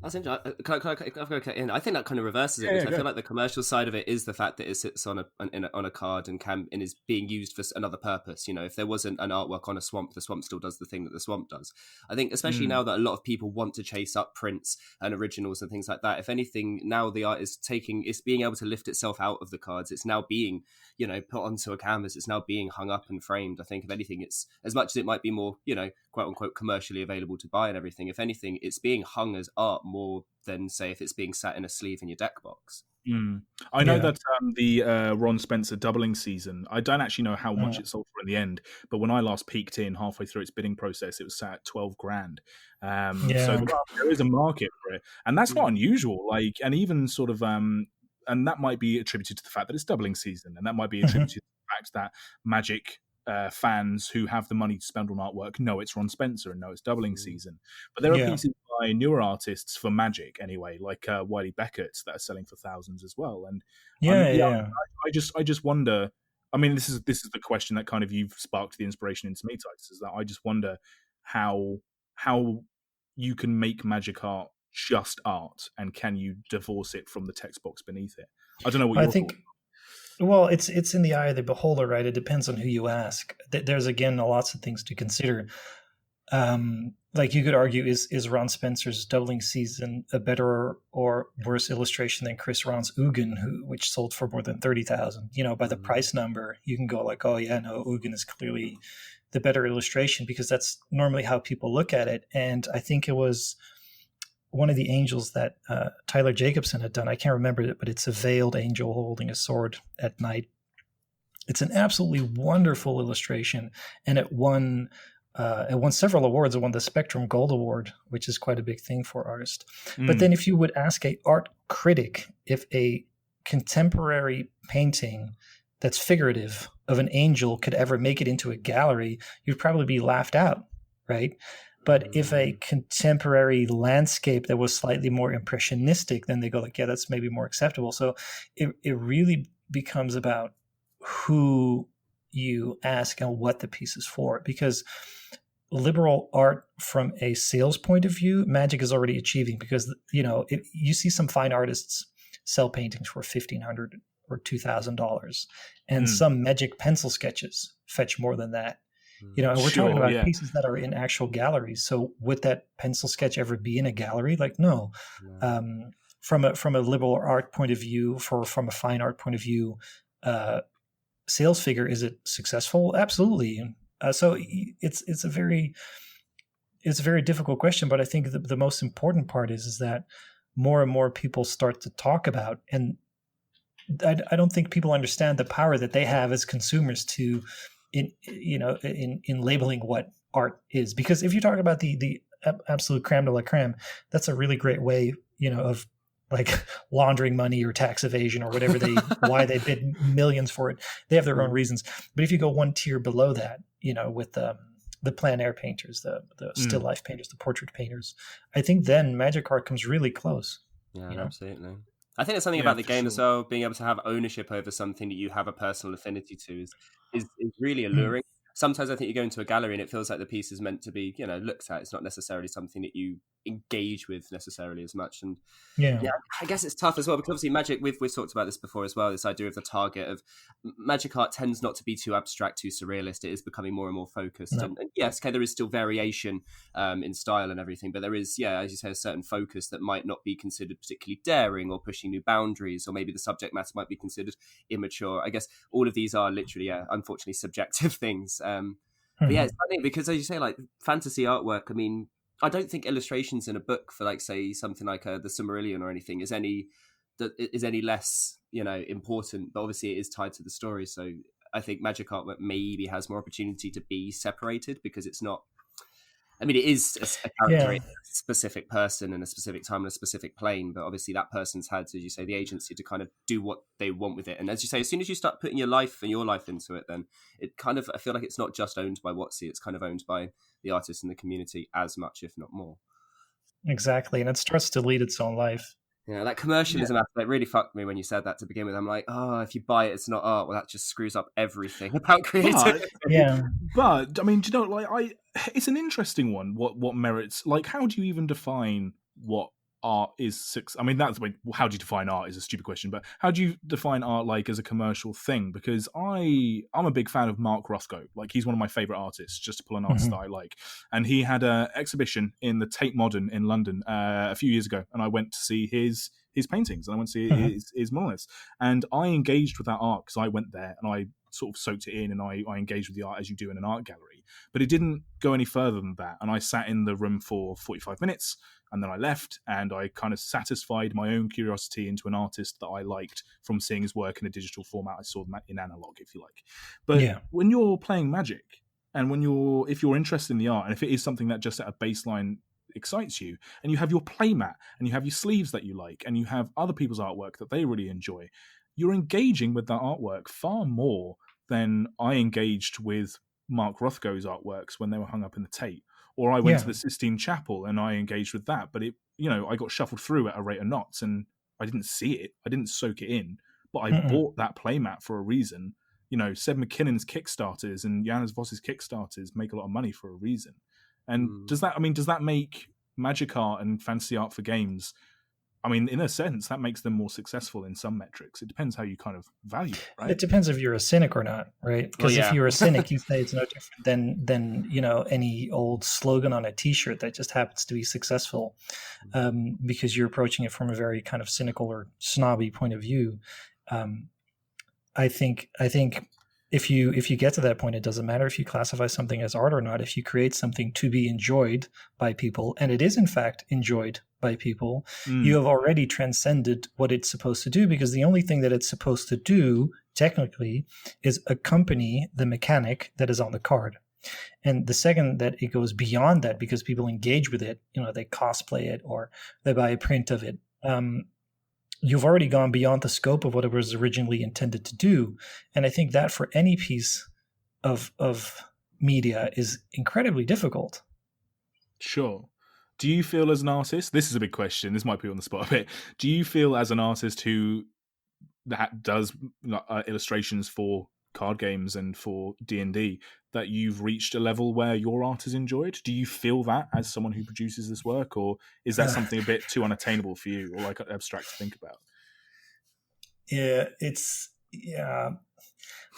That's interesting. I think that kind of reverses it. I feel like the commercial side of it is the fact that it sits on a card and is being used for another purpose. If there wasn't an artwork on a swamp, the swamp still does the thing that the swamp does. I think especially now that a lot of people want to chase up prints and originals and things like that. If anything, now the art is it's being able to lift itself out of the cards. It's now being put onto a canvas. It's now being hung up and framed. I think if anything, it's, as much as it might be more quote unquote commercially available to buy and everything, if anything, it's being hung as art more than, say, if it's being sat in a sleeve in your deck box. I know that the Ron Spencer doubling season, I don't actually know how much it sold for in the end, but when I last peeked in halfway through its bidding process, it was sat at $12,000. So there is a market for it, and that's not unusual. Like, and even sort of, and that might be attributed to the fact that it's doubling season, and that might be attributed to the fact that Magic fans who have the money to spend on artwork know it's Ron Spencer and know it's doubling season. But there are pieces by newer artists for Magic anyway, like Wiley Beckett, that are selling for thousands as well. And I just wonder. I mean, this is the question that kind of you've sparked the inspiration into me, Titus, is that I just wonder how you can make Magic art just art, and can you divorce it from the text box beneath it? I don't know what you think. Well, it's in the eye of the beholder, right? It depends on who you ask. There's, again, lots of things to consider. Like, you could argue, is Ron Spencer's doubling season a better or worse illustration than Chris Ron's Ugin, which sold for more than 30,000? By the price number, you can go like, oh yeah, no, Ugin is clearly the better illustration, because that's normally how people look at it. And I think it was one of the angels that Tyler Jacobson had done. I can't remember it, but it's a veiled angel holding a sword at night. It's an absolutely wonderful illustration, and it won several awards. It won the Spectrum Gold Award, which is quite a big thing for artists. But then if you would ask a art critic if a contemporary painting that's figurative of an angel could ever make it into a gallery, you'd probably be laughed out, right? But if a contemporary landscape that was slightly more impressionistic, then they go like, yeah, that's maybe more acceptable. So it really becomes about who you ask and what the piece is for. Because liberal art from a sales point of view, Magic is already achieving, because, you see some fine artists sell paintings for $1,500 or $2,000, and some Magic pencil sketches fetch more than that. And we're talking about pieces that are in actual galleries. So would that pencil sketch ever be in a gallery? Like, no. From a liberal art point of view, from a fine art point of view, sales figure. Is it successful? Absolutely. So it's a very difficult question, but I think the most important part is that more and more people start to talk about, and I don't think people understand the power that they have as consumers to in labeling what art is. Because if you talk about the absolute creme de la creme, that's a really great way, of like laundering money or tax evasion or whatever why they bid millions for it. They have their own reasons. But if you go one tier below that, with the plein air painters, the still life painters, the portrait painters, I think then Magic Art comes really close. Yeah, absolutely. I think there's something about the game as well, being able to have ownership over something that you have a personal affinity to is really alluring. Sometimes I think you go into a gallery and it feels like the piece is meant to be, looked at. It's not necessarily something that you engage with necessarily as much. And yeah, I guess it's tough as well, because obviously Magic, we've talked about this before as well, this idea of the target of Magic Art tends not to be too abstract, too surrealist. It is becoming more and more focused. No. And yes, okay, there is still variation in style and everything, but there is, as you say, a certain focus that might not be considered particularly daring or pushing new boundaries, or maybe the subject matter might be considered immature. I guess all of these are literally, unfortunately, subjective things. But yeah, it's funny because, as you say, like fantasy artwork, I mean, I don't think illustrations in a book for, like, say, something like the Silmarillion or anything is any less, important. But obviously, it is tied to the story. So I think Magic artwork maybe has more opportunity to be separated, because it's not. I mean, it is a character, a specific person in a specific time and a specific plane, but obviously that person's had, as you say, the agency to kind of do what they want with it. And as you say, as soon as you start putting your life into it, then it kind of, I feel like it's not just owned by WotC, it's kind of owned by the artist and the community as much, if not more. Exactly, and it starts to lead its own life. Yeah, that commercialism aspect really fucked me when you said that to begin with. I'm like, if you buy it, it's not art. Well, that just screws up everything about creativity. But I mean, do you know, it's an interesting one. What merits? Like, how do you even define what art is? I mean, how do you define art is a stupid question. But how do you define art, like, as a commercial thing? Because I'm a big fan of Mark Rothko. Like, he's one of my favorite artists, just to pull an artist that I like. And he had an exhibition in the Tate Modern in London a few years ago, and I went to see his paintings, and I went to see his monoliths, and I engaged with that art because I went there and I sort of soaked it in, and I engaged with the art as you do in an art gallery. But it didn't go any further than that, and I sat in the room for 45 minutes, and then I left, and I kind of satisfied my own curiosity into an artist that I liked from seeing his work in a digital format. I saw them in analog, if you like. But when you're playing Magic, and if you're interested in the art, and if it is something that just at a baseline excites you, and you have your playmat, and you have your sleeves that you like, and you have other people's artwork that they really enjoy, you're engaging with that artwork far more than I engaged with Mark Rothko's artworks when they were hung up in the Tate. Or I went to the Sistine Chapel and I engaged with that, but I got shuffled through at a rate of knots, and I didn't see it, I didn't soak it in, but I bought that playmat for a reason. Seb McKinnon's Kickstarters and Janus Voss's Kickstarters make a lot of money for a reason. And does that make Magic art and fantasy art for games? I mean, in a sense, that makes them more successful in some metrics. It depends how you kind of value it, right? It depends if you're a cynic or not, right? Because if you're a cynic, you say it's no different than any old slogan on a T-shirt that just happens to be successful, because you're approaching it from a very kind of cynical or snobby point of view. I think if you get to that point, it doesn't matter if you classify something as art or not. If you create something to be enjoyed by people, and it is in fact enjoyed by people, you have already transcended what it's supposed to do, because the only thing that it's supposed to do technically is accompany the mechanic that is on the card. And the second that it goes beyond that, because people engage with it, they cosplay it or they buy a print of it, you've already gone beyond the scope of what it was originally intended to do. And I think that for any piece of media is incredibly difficult. Sure. Do you feel as an artist, this is a big question, this might be on the spot a bit, do you feel as an artist that does illustrations for card games and for D&D that you've reached a level where your art is enjoyed? Do you feel that as someone who produces this work, or is that something a bit too unattainable for you, or like abstract to think about?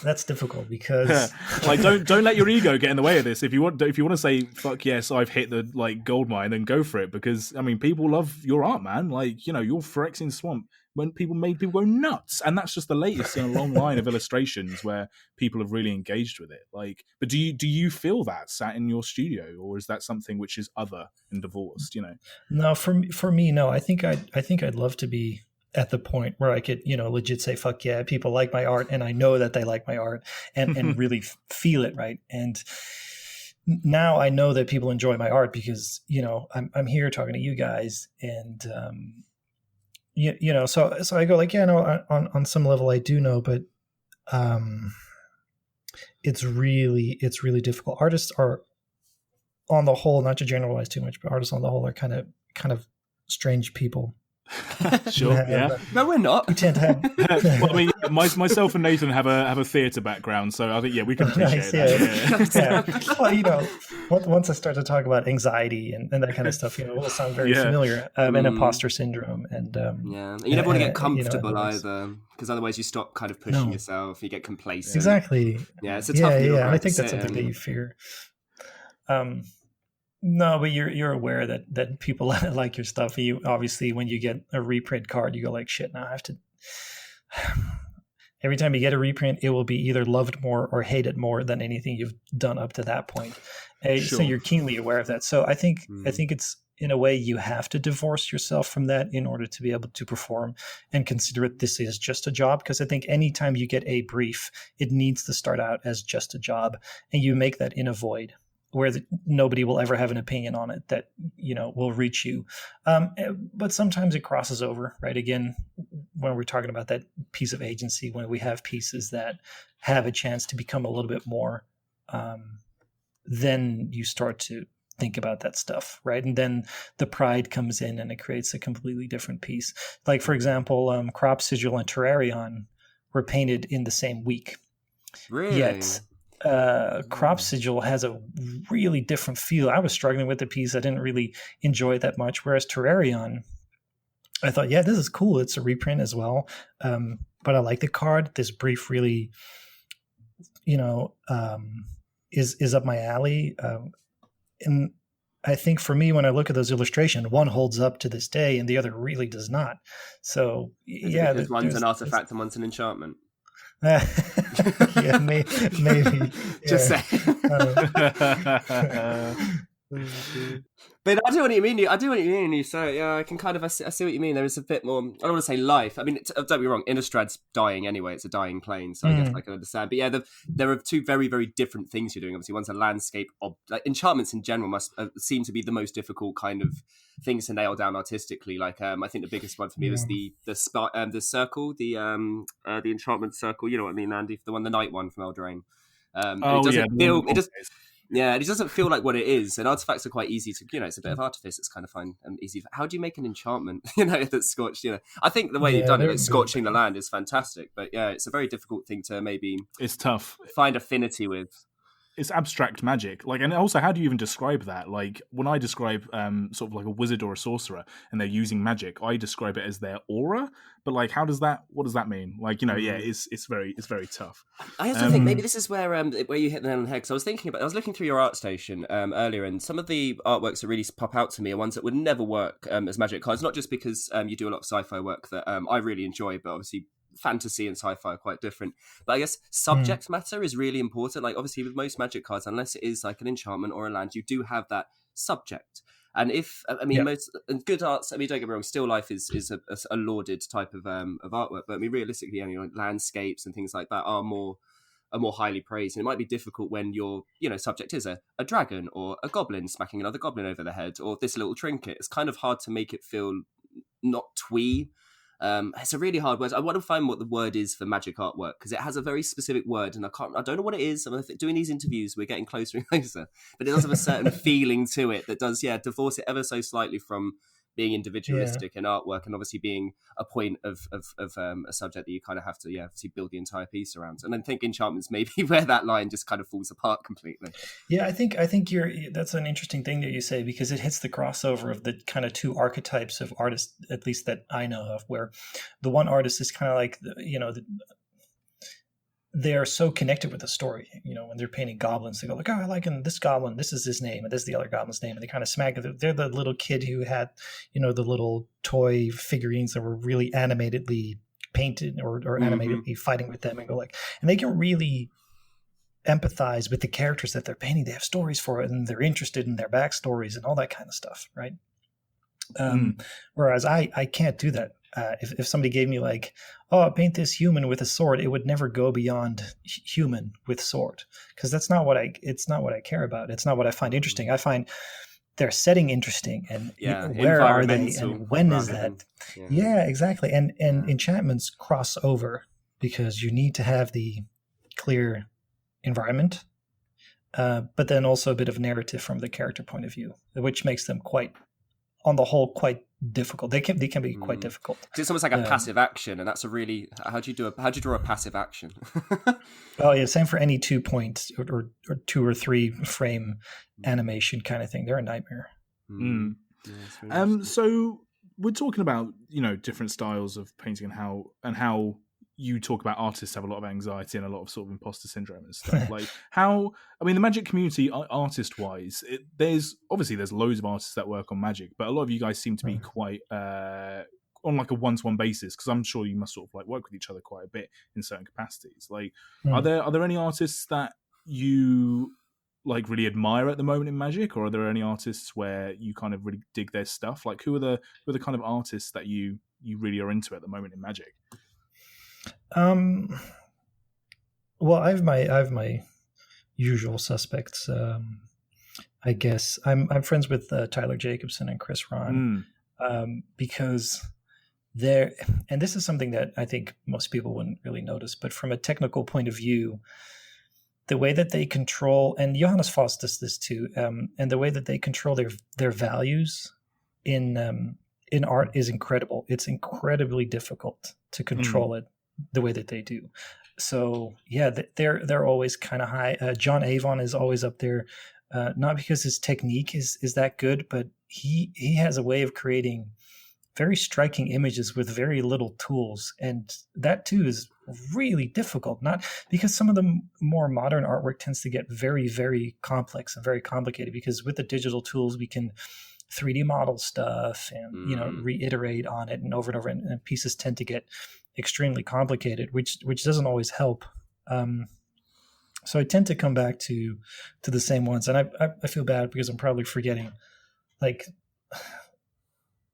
That's difficult, because like don't let your ego get in the way of this. If you want to say fuck yes, I've hit the gold mine, then go for it, because I mean, people love your art, man. Like, your Phyrexian Swamp when people made people go nuts, and that's just the latest in a long line of illustrations where people have really engaged with it. Like, but do you feel that sat in your studio, or is that something which is other and divorced? No, for me, no. I think I'd love to be at the point where I could, legit say, fuck yeah, people like my art, and I know that they like my art, and really feel it, right? And now I know that people enjoy my art because, I'm here talking to you guys, and so I go like, yeah, no, on some level I do know, but it's really difficult. Artists are, on the whole, not to generalize too much, but artists on the whole are kind of strange people. Sure, yeah. No, we're not. We tend to have. Well, I mean, myself and Nathan have a theatre background, so I think we can appreciate nice, that. Yeah. Well, once I start to talk about anxiety and that kind of stuff, it will sound very familiar. And imposter syndrome, and you never want to get comfortable either, because otherwise you stop kind of pushing yourself. You get complacent. Exactly. Yeah, it's a tough. Yeah. I think that's something that you fear. No, but you're aware that people like your stuff. You obviously, when you get a reprint card, you go like, shit, now I have to. Every time you get a reprint, it will be either loved more or hated more than anything you've done up to that point. Sure. So you're keenly aware of that. So I think it's, in a way, you have to divorce yourself from that in order to be able to perform and consider it this is just a job. Because I think anytime you get a brief, it needs to start out as just a job, and you make that in a void where nobody will ever have an opinion on it that, will reach you. But sometimes it crosses over, right? Again, when we're talking about that piece of agency, when we have pieces that have a chance to become a little bit more, then you start to think about that stuff, right? And then the pride comes in and it creates a completely different piece. Like, for example, Crop Sigil and Terrarion were painted in the same week. Really? Yet Crop Sigil has a really different feel. I was struggling with the piece. I didn't really enjoy it that much. Whereas Terrarion, I thought, yeah, this is cool. It's a reprint as well. But I like the card. This brief really, is up my alley. And I think for me, when I look at those illustrations, one holds up to this day and the other really does not. So because one's an artifact and one's an enchantment. Yeah, maybe. Just saying. But I do what you mean. You say, yeah, I can kind of, I see what you mean. There is a bit more, I don't want to say life. I mean, don't be wrong, Innostrad's dying anyway. It's a dying plane, so I guess I can understand. But yeah, there are two very, very different things you're doing. Obviously, one's a landscape. Enchantments in general must seem to be the most difficult kind of things to nail down artistically. Like, I think the biggest one for me was the circle, the enchantment circle. You know what I mean, Andy? The night one from Eldraine. It doesn't feel like what it is. And artifacts are quite easy to, it's a bit of artifice. It's kind of fun and easy. How do you make an enchantment, that's scorched, I think the way you've done it, like scorching the land, is fantastic. But yeah, it's a very difficult thing to maybe... It's tough. ...find affinity with. It's abstract magic. Like, and also, how do you even describe that? Like, when I describe sort of like a wizard or a sorcerer and they're using magic, I describe it as their aura. But like, what does that mean? Like, it's very tough. I also think maybe this is where you hit the nail on the head. Because I was looking through your art station earlier, and some of the artworks that really pop out to me are ones that would never work as magic cards. Not just because you do a lot of sci-fi work that I really enjoy, but obviously fantasy and sci-fi are quite different. But I guess subject matter is really important. Like, obviously with most magic cards, unless it is like an enchantment or a land, you do have that subject. And most good arts, don't get me wrong, still life is a lauded type of artwork, but realistically, landscapes and things like that are more highly praised. And it might be difficult when your subject is a dragon or a goblin smacking another goblin over the head, or this little trinket. It's kind of hard to make it feel not twee. It's a really hard word. I want to find what the word is for magic artwork, because it has a very specific word, and I don't know what it is. I'm doing these interviews, we're getting closer and closer, but it does have a certain feeling to it that does, divorce it ever so slightly from being individualistic in artwork, and obviously being a point of a subject that you kind of have to obviously build the entire piece around. And I think enchantments maybe where that line just kind of falls apart completely. Yeah, I think that's an interesting thing that you say, because it hits the crossover of the kind of two archetypes of artists, at least that I know of, where the one artist is kind of like they're so connected with the story. When they're painting goblins, they go like, "Oh, I like this goblin. This is his name, and this is the other goblin's name." And they kind of smack it. They're the little kid who had, the little toy figurines that were really animatedly painted or animatedly fighting with them, and go like, and they can really empathize with the characters that they're painting. They have stories for it, and they're interested in their backstories and all that kind of stuff, right? Whereas I can't do that. If somebody gave me like, "Oh, paint this human with a sword," it would never go beyond human with sword, because it's not what I care about. It's not what I find interesting. I find their setting interesting, and where are they, and when is that? Yeah, exactly. And enchantments cross over because you need to have the clear environment, but then also a bit of narrative from the character point of view, which makes them quite difficult. They can be quite difficult. It's almost like a passive action, and that's a really how do you draw a passive action? Oh yeah, same for any 2 point or 2 or 3 frame animation kind of thing. They're a nightmare. Yeah, so we're talking about different styles of painting and how you talk about artists have a lot of anxiety and a lot of sort of imposter syndrome and stuff. Like the Magic community, artist wise, there's loads of artists that work on Magic, but a lot of you guys seem to be quite on like a one-to-one basis, because I'm sure you must sort of like work with each other quite a bit in certain capacities. Like, are there any artists that you like really admire at the moment in Magic, or are there any artists where you kind of really dig their stuff? Like, who are the kind of artists that you really are into at the moment in Magic? Well, I have my usual suspects. I guess I'm friends with Tyler Jacobson and Chris Ron, because they're, and this is something that I think most people wouldn't really notice, but from a technical point of view, the way that they control, and Johannes Voss does this too, and the way that they control their values in art is incredible. It's incredibly difficult to control it the way that they do. So yeah, they're always kind of high. John Avon is always up there, not because his technique is that good, but he has a way of creating very striking images with very little tools, and that too is really difficult. Not because some of the more modern artwork tends to get very, very complex and very complicated, because with the digital tools we can 3D model stuff and reiterate on it and over, and pieces tend to get extremely complicated, which doesn't always help. So I tend to come back to the same ones, and I feel bad because I'm probably forgetting like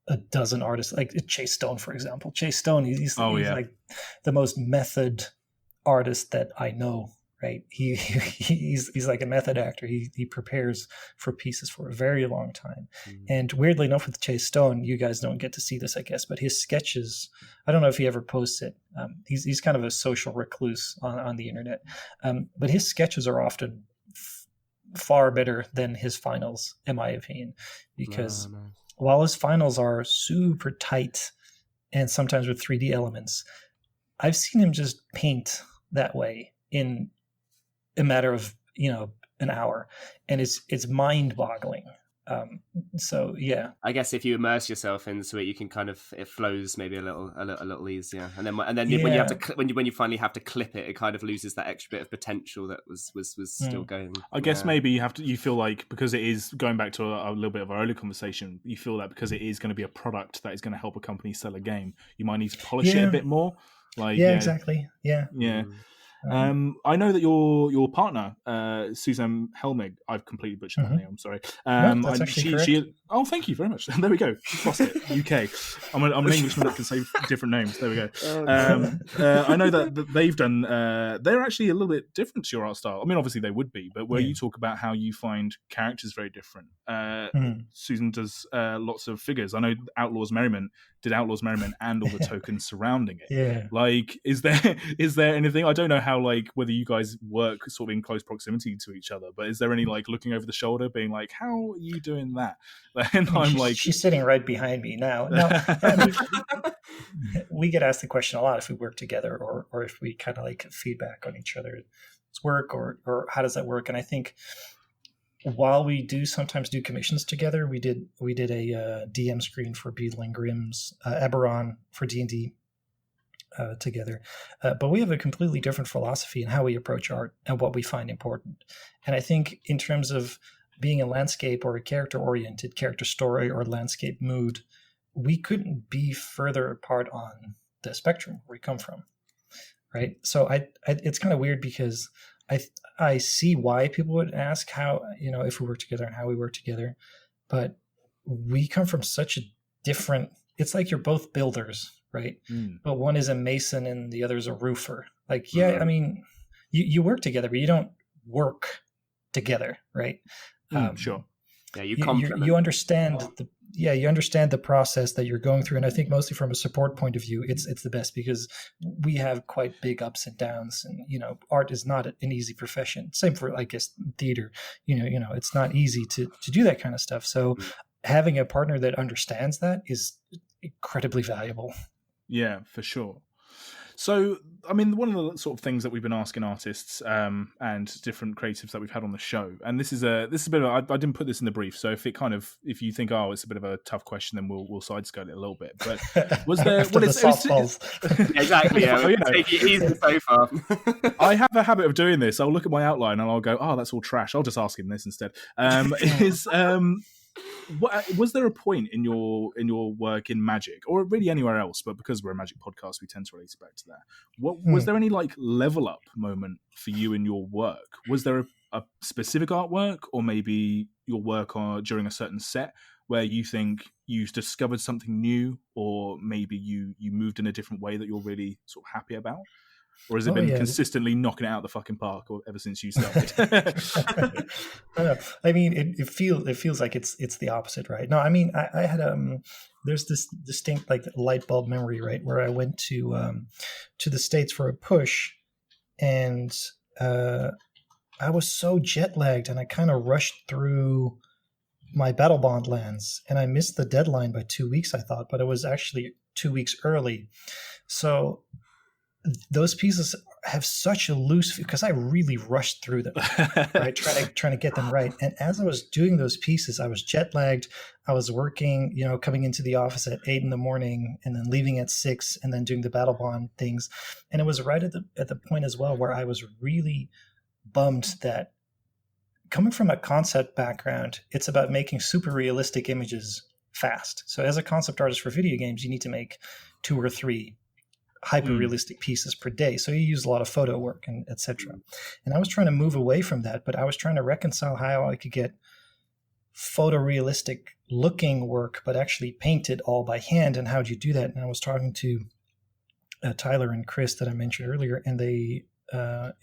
a dozen artists, like Chase Stone, for example. Chase Stone, he's like the most method artist that I know, right? He's like a method actor. He prepares for pieces for a very long time. And weirdly enough, with Chase Stone, you guys don't get to see this, I guess, but his sketches, I don't know if he ever posts it. He's kind of a social recluse on the internet. But his sketches are often far better than his finals, in my opinion, because while his finals are super tight and sometimes with 3D elements, I've seen him just paint that way in a matter of an hour, and it's mind-boggling. So yeah, I guess if you immerse yourself into it, you can kind of, it flows maybe a little easier, and then when you have to when you finally have to clip it, it kind of loses that extra bit of potential that was still going. I guess maybe you feel like, because it is going back to a little bit of our earlier conversation, you feel that because it is going to be a product that is going to help a company sell a game, you might need to polish it a bit more. Like exactly. Yeah. I know that your partner, Suzanne Helmig, I've completely butchered that name, I'm sorry. That's actually correct. Oh, thank you very much. There we go. Crossed it. UK. I'm an Englishman that can say different names. There we go. I know that they've done, they're actually a little bit different to your art style. I mean, obviously they would be, but where you talk about how you find characters very different. Susan does lots of figures. I know Outlaws Merriment did Outlaws Merriment and all the tokens surrounding it. Yeah. Like, is there anything, I don't know how, like, whether you guys work sort of in close proximity to each other, but is there any like looking over the shoulder being like, how are you doing that? And I'm like, she's sitting right behind me now. We get asked the question a lot if we work together, or if we kind of like feedback on each other's work, or how does that work? And I think while we do sometimes do commissions together, we did a DM screen for Beadle and Grimm's Eberron for D&D together. But we have a completely different philosophy in how we approach art and what we find important. And I think in terms of being a landscape or a character-oriented character story or landscape mood, we couldn't be further apart on the spectrum where we come from, right? So it's kind of weird because I see why people would ask how, if we work together and how we work together, but we come from such a different, it's like you're both builders, right? But one is a mason and the other is a roofer. Like, yeah, I mean, you work together, but you don't work together, right? Sure. Yeah, you understand you understand the process that you're going through, and I think mostly from a support point of view, it's the best because we have quite big ups and downs, and art is not an easy profession. Same for, I guess, theater. It's not easy to do that kind of stuff. So having a partner that understands that is incredibly valuable. Yeah, for sure. So, I mean, one of the sort of things that we've been asking artists and different creatives that we've had on the show, and this is a bit of I didn't put this in the brief, so if you think it's a bit of a tough question, then we'll sidescale it a little bit. But was there exactly? Yeah, take it easy so far. I have a habit of doing this. I'll look at my outline and I'll go, "Oh, that's all trash." I'll just ask him this instead. Was there a point in your work in Magic, or really anywhere else, but because we're a Magic podcast, we tend to relate it back to that? Was there any level up moment for you in your work? Was there a specific artwork, or maybe your work during a certain set where you think you discovered something new, or maybe you moved in a different way that you're really sort of happy about? Or has it been consistently knocking it out the fucking park ever since you started? I mean, it feels like it's the opposite, right? No, I mean, I had there's this distinct light bulb memory, right, where I went to the States for a push, and I was so jet lagged, and I kind of rushed through my Battle Bond lands, and I missed the deadline by 2 weeks, I thought, but it was actually 2 weeks early. So those pieces have such a loose, because I really rushed through them, right? trying to get them right. And as I was doing those pieces, I was jet lagged. I was working, coming into the office at 8 a.m. and then leaving at 6 and then doing the Battle Bond things. And it was right at the point as well where I was really bummed that, coming from a concept background, it's about making super realistic images fast. So as a concept artist for video games, you need to make 2 or 3 hyper-realistic pieces per day. So you use a lot of photo work and etc. And I was trying to move away from that, but I was trying to reconcile how I could get photorealistic looking work, but actually painted all by hand. And how do you do that? And I was talking to Tyler and Chris that I mentioned earlier, and they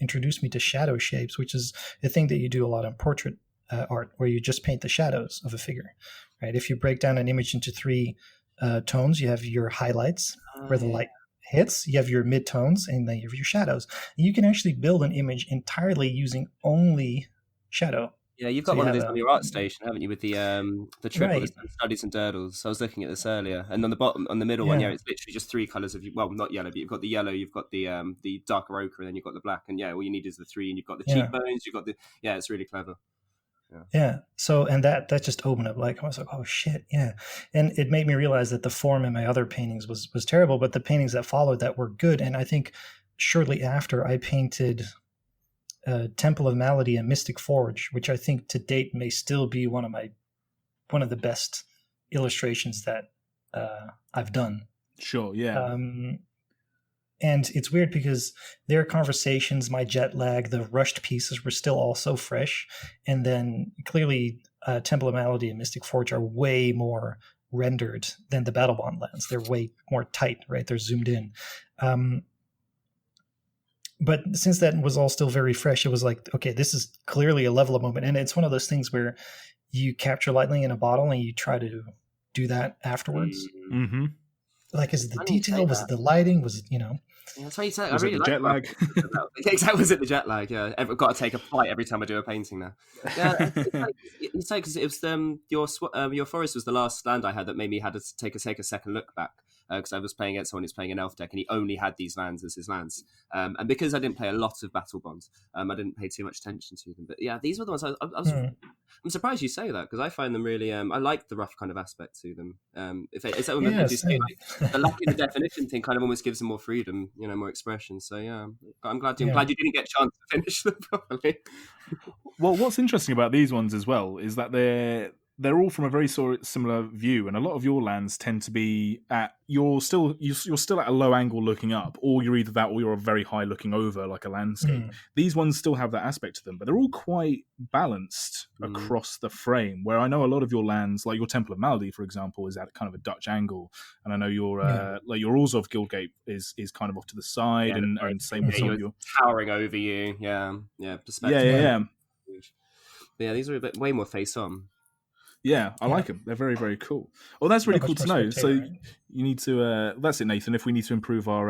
introduced me to shadow shapes, which is a thing that you do a lot in portrait art, where you just paint the shadows of a figure, right? If you break down an image into 3 tones, you have your highlights where the light hits, you have your midtones, and then you have your shadows. And you can actually build an image entirely using only shadow. Yeah, you've got one of these on your art station, haven't you, with the triple, right, studies and durdles. So I was looking at this earlier, and on the bottom, on the middle one, it's literally just 3 colors of, well, not yellow, but you've got the yellow, you've got the darker ochre, and then you've got the black, and all you need is the 3, and you've got the cheekbones, you've got the it's really clever. So, and that just opened up, I was like, oh shit, and it made me realize that the form in my other paintings was terrible, but the paintings that followed that were good. And I think shortly after, I painted Temple of Malady and Mystic Forge, which I think to date may still be one of the best illustrations that I've done. Sure, and it's weird because their conversations, my jet lag, the rushed pieces were still all so fresh. And then clearly Temple of Malady and Mystic Forge are way more rendered than the Battle Bond lands. They're way more tight, right? They're zoomed in. But since that was all still very fresh, it was like, okay, this is clearly a level up moment. And it's one of those things where you capture lightning in a bottle and you try to do that afterwards. Mm-hmm. Is it the detail? Was it the lighting? Was it, that's how you say it. Was I really it the jet lag? Exactly, was it the jet lag? Yeah, I've got to take a flight every time I do a painting now. Yeah, it's like because it was your forest was the last land I had that made me had to take a second look back. because I was playing against someone who's playing an elf deck, and he only had these lands as his lands. And because I didn't play a lot of battle bonds, I didn't pay too much attention to them. But yeah, these were the ones I'm surprised you say that, because I find them really. I like the rough kind of aspect to them. It's like when you say, like, the lack of the definition thing kind of almost gives them more freedom, more expression. So yeah, I'm glad you didn't get a chance to finish them properly. Well, what's interesting about these ones as well is that they're all from a very similar view, and a lot of your lands tend to be you're still at a low angle looking up, or you're either that or you're very high looking over like a landscape. These ones still have that aspect to them, but they're all quite balanced across the frame, where I know a lot of your lands, like your Temple of Malady, for example, is at kind of a Dutch angle, and I know your like your Orzhov Guildgate is kind of off to the side, and same with some of your towering over you. Perspective. Yeah, these are way more face on. Yeah, I like them. They're very, very cool. Well, that's really cool to know. So you need to. That's it, Nathan. If we need to improve our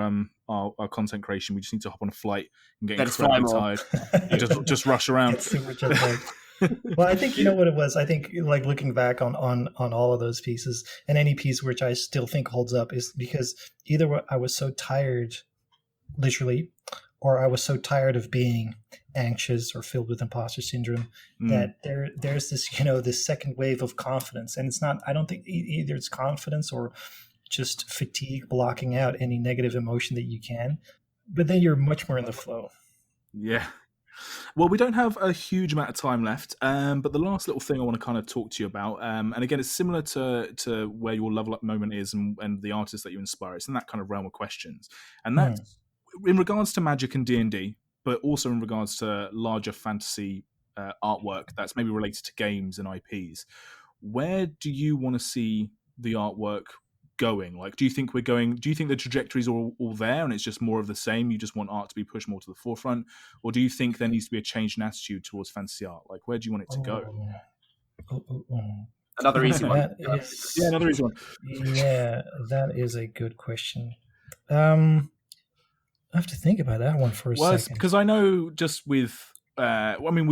content creation, we just need to hop on a flight and get incredibly tired. And just rush around. Well, I think you know what it was. I think like looking back on all of those pieces, and any piece which I still think holds up, is because either I was so tired, literally, or I was so tired of being anxious or filled with imposter syndrome that there's this, this second wave of confidence. And it's not, I don't think either it's confidence or just fatigue blocking out any negative emotion that you can, but then you're much more in the flow. Yeah. Well, we don't have a huge amount of time left, but the last little thing I want to kind of talk to you about, and again, it's similar to where your level up moment is and the artists that you inspire. It's in that kind of realm of questions. And that's in regards to Magic and D&D, but also in regards to larger fantasy artwork that's maybe related to games and IPs. Where do you want to see the artwork going? Like, do you think the trajectories are all there and it's just more of the same? You just want art to be pushed more to the forefront? Or do you think there needs to be a change in attitude towards fantasy art? Like, where do you want it to go? Another easy one. Another easy one. Yeah, that is a good question. I have to think about that one for a second. Because I know just with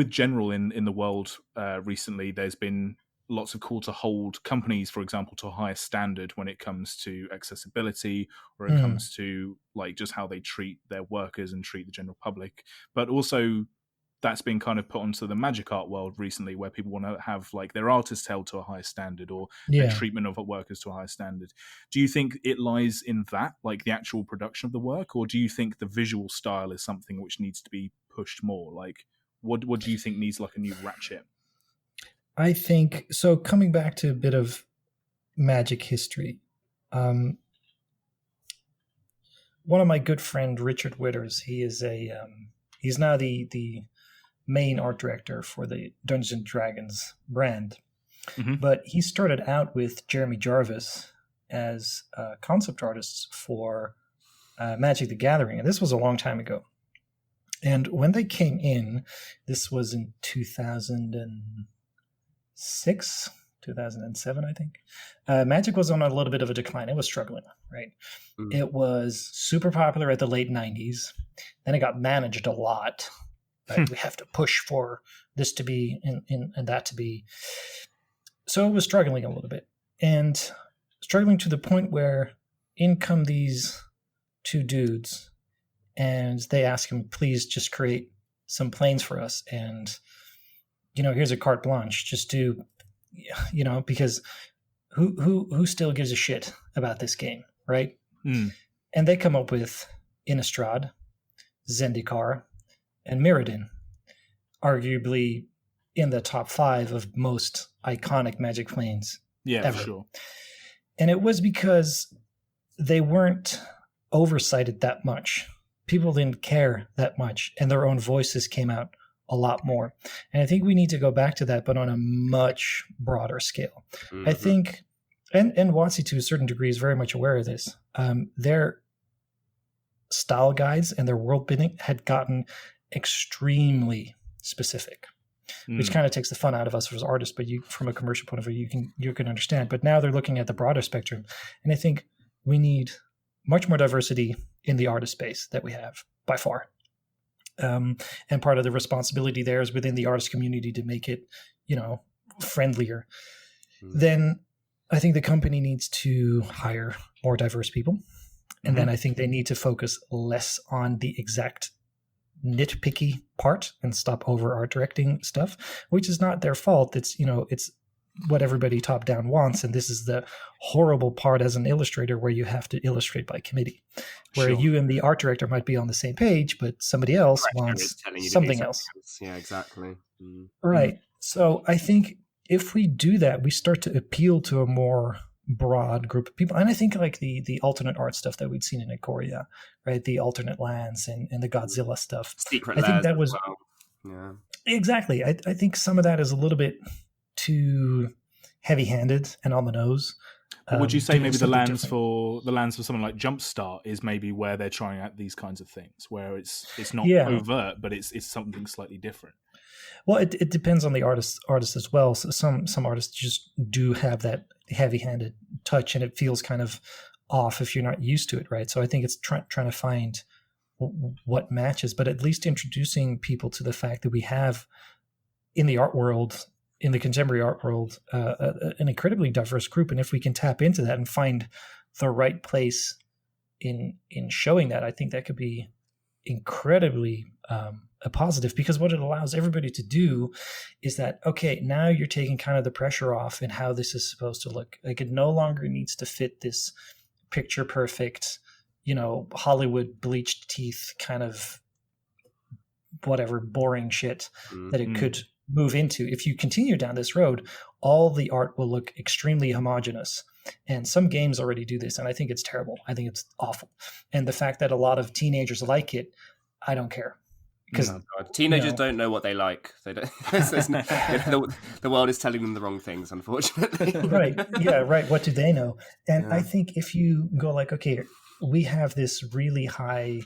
general in the world recently, there's been lots of call to hold companies, for example, to a higher standard when it comes to accessibility, or it comes to like just how they treat their workers and treat the general public. But also that's been kind of put onto the magic art world recently, where people want to have like their artists held to a higher standard, or their treatment of workers to a higher standard. Do you think it lies in that, like the actual production of the work, or do you think the visual style is something which needs to be pushed more? Like, what do you think needs like a new ratchet? I think so. Coming back to a bit of Magic history, one of my good friend Richard Witters, he is he's now the main art director for the Dungeons and Dragons brand. But he started out with Jeremy Jarvis as concept artists for Magic the Gathering, and this was a long time ago. And when they came in, this was in 2006, 2007, I think. Magic was on a little bit of a decline. It was struggling, right? It was super popular at the late 90s. Then it got managed a lot. Right? We have to push for this to be and that to be. So it was struggling a little bit. And struggling to the point where in come these two dudes, and they ask him, please just create some planes for us. And, here's a carte blanche. Just do, because who still gives a shit about this game, right? And they come up with Innistrad, Zendikar, and Mirrodin, arguably in the top 5 of most iconic Magic planes ever. For sure. And it was because they weren't oversighted that much. People didn't care that much, and their own voices came out a lot more. And I think we need to go back to that, but on a much broader scale. I think, and WotC to a certain degree is very much aware of this, their style guides and their world building had gotten extremely specific, which kind of takes the fun out of us as artists, but from a commercial point of view, you can understand. But now they're looking at the broader spectrum, and I think we need much more diversity in the artist space that we have by far. And part of the responsibility there is within the artist community to make it, friendlier. Then I think the company needs to hire more diverse people. And then I think they need to focus less on the exact nitpicky part and stop over art directing stuff, which is not their fault. It's, it's what everybody top down wants. And this is the horrible part as an illustrator where you have to illustrate by committee, where you and the art director might be on the same page, but somebody else wants something else. Yeah, exactly. Right. So I think if we do that, we start to appeal to a more broad group of people. And I think like the alternate art stuff that we'd seen in Ikoria, right? The alternate lands and the Godzilla stuff. Secret I think that was exactly. I think some of that is a little bit too heavy-handed and on the nose. Would you say maybe the lands for something like Jumpstart is maybe where they're trying out these kinds of things, where it's not overt, but it's something slightly different? Well, it depends on the artist as well. So some artists just do have that heavy-handed touch, and it feels kind of off if you're not used to it, right? So I think it's trying to find what matches, but at least introducing people to the fact that we have in the art world, in the contemporary art world, an incredibly diverse group, and if we can tap into that and find the right place in showing that, I think that could be incredibly a positive, because what it allows everybody to do is that, okay, now you're taking kind of the pressure off in how this is supposed to look. Like, it no longer needs to fit this picture perfect, Hollywood bleached teeth kind of whatever boring shit that it could move into. If you continue down this road, all the art will look extremely homogenous. And some games already do this, and I think it's terrible. I think it's awful. And the fact that a lot of teenagers like it, I don't care. Because teenagers don't know what they like. They don't. The world is telling them the wrong things, unfortunately. Right. Yeah. Right. What do they know? And I think if you go like, okay, we have this really high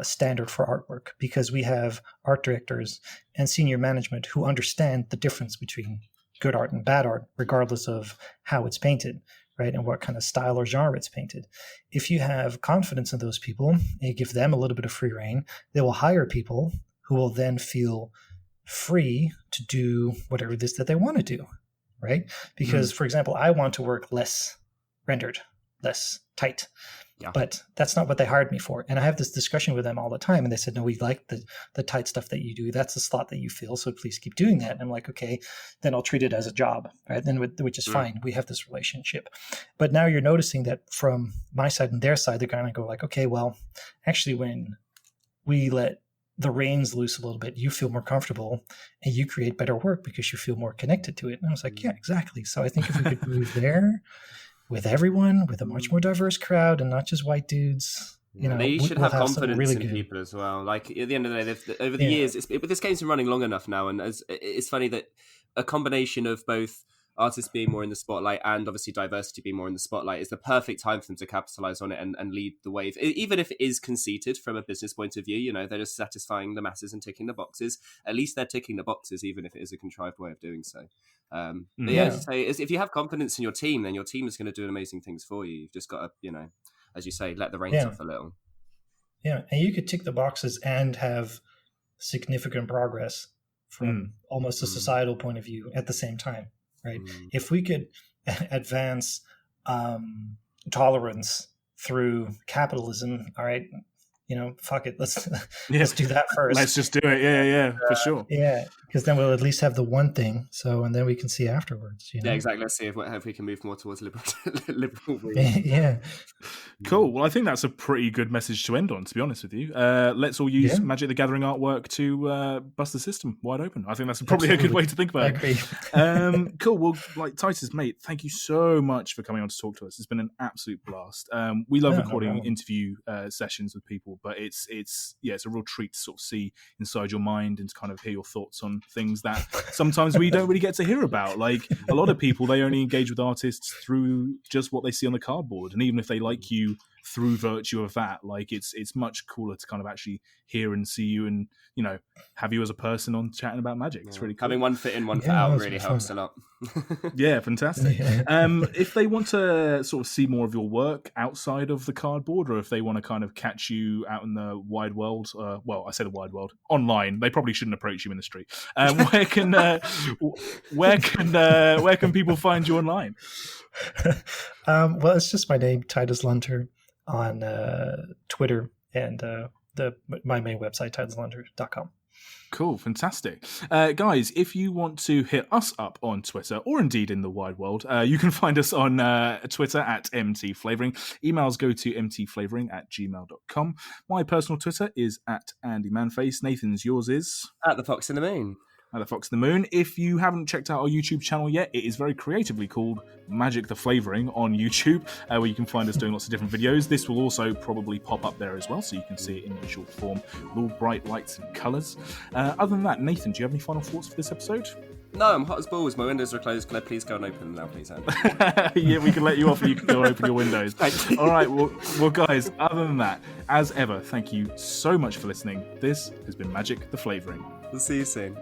standard for artwork because we have art directors and senior management who understand the difference between good art and bad art, regardless of how it's painted, right? And what kind of style or genre it's painted. If you have confidence in those people and you give them a little bit of free rein, they will hire people who will then feel free to do whatever it is that they want to do, right? Because, for example, I want to work less rendered, less tight. Yeah. But that's not what they hired me for. And I have this discussion with them all the time. And they said, no, we like the tight stuff that you do. That's the slot that you fill. So please keep doing that. And I'm like, okay, then I'll treat it as a job, right? Then, which is fine. We have this relationship. But now you're noticing that from my side and their side, they're going to go like, okay, well, actually, when we let the reins loose a little bit, you feel more comfortable and you create better work because you feel more connected to it. And I was like, yeah, exactly. So I think if we could move there, with everyone, with a much more diverse crowd and not just white dudes. They should have confidence really in people as well. Like, at the end of the day, over the years, this game's been running long enough now, and it's funny that a combination of both artists being more in the spotlight and obviously diversity being more in the spotlight is the perfect time for them to capitalize on it and lead the wave. Even if it is conceited from a business point of view, they're just satisfying the masses and ticking the boxes. At least they're ticking the boxes, even if it is a contrived way of doing so. As I say, if you have confidence in your team, then your team is going to do amazing things for you. You've just got to, as you say, let the reins off a little. Yeah, and you could tick the boxes and have significant progress from almost a societal point of view at the same time, right? If we could advance tolerance through capitalism, all right, fuck it, let's do that first. Let's just do it. Yeah, for sure. Yeah, because then we'll at least have the one thing. So, and then we can see afterwards. Yeah, exactly. Let's see if we can move more towards liberal. Yeah. Cool. Well, I think that's a pretty good message to end on, to be honest with you. Let's all use Magic the Gathering artwork to bust the system wide open. I think that's probably a good way to think about it. I agree. Cool. Well, Titus, mate, thank you so much for coming on to talk to us. It's been an absolute blast. We love recording interview sessions with people, but it's a real treat to sort of see inside your mind and to kind of hear your thoughts on things that sometimes we don't really get to hear about. Like, a lot of people, they only engage with artists through just what they see on the cardboard, and even if they like you through virtue of that. Like it's much cooler to kind of actually hear and see you and, you know, have you as a person on chatting about Magic. It's really cool. Having one foot in, one foot out really helps a lot. Yeah, fantastic. If they want to sort of see more of your work outside of the cardboard, or if they want to kind of catch you out in the wide world, well, I say the wide world, online, they probably shouldn't approach you in the street. Where can people find you online? Well, it's just my name, Titus Lunter, on Twitter and my main website, tituslunter.com. Cool, fantastic. Guys, if you want to hit us up on Twitter, or indeed in the wide world, you can find us on Twitter at mtflavouring. Emails go to mtflavouring@gmail.com. My personal Twitter is at AndyManface. Nathan's, yours is? At the Fox in the Moon. At the Fox in the Moon. If you haven't checked out our YouTube channel yet, it is very creatively called Magic the Flavouring on YouTube, where you can find us doing lots of different videos. This will also probably pop up there as well, so you can see it in visual form with all bright lights and colours. Other than that, Nathan, do you have any final thoughts for this episode? No, I'm hot as balls. My windows are closed. Can I please go and open them now, please, Andy? Yeah, we can let you off and you can go open your windows. All right, well, guys, other than that, as ever, thank you so much for listening. This has been Magic the Flavouring. We'll see you soon.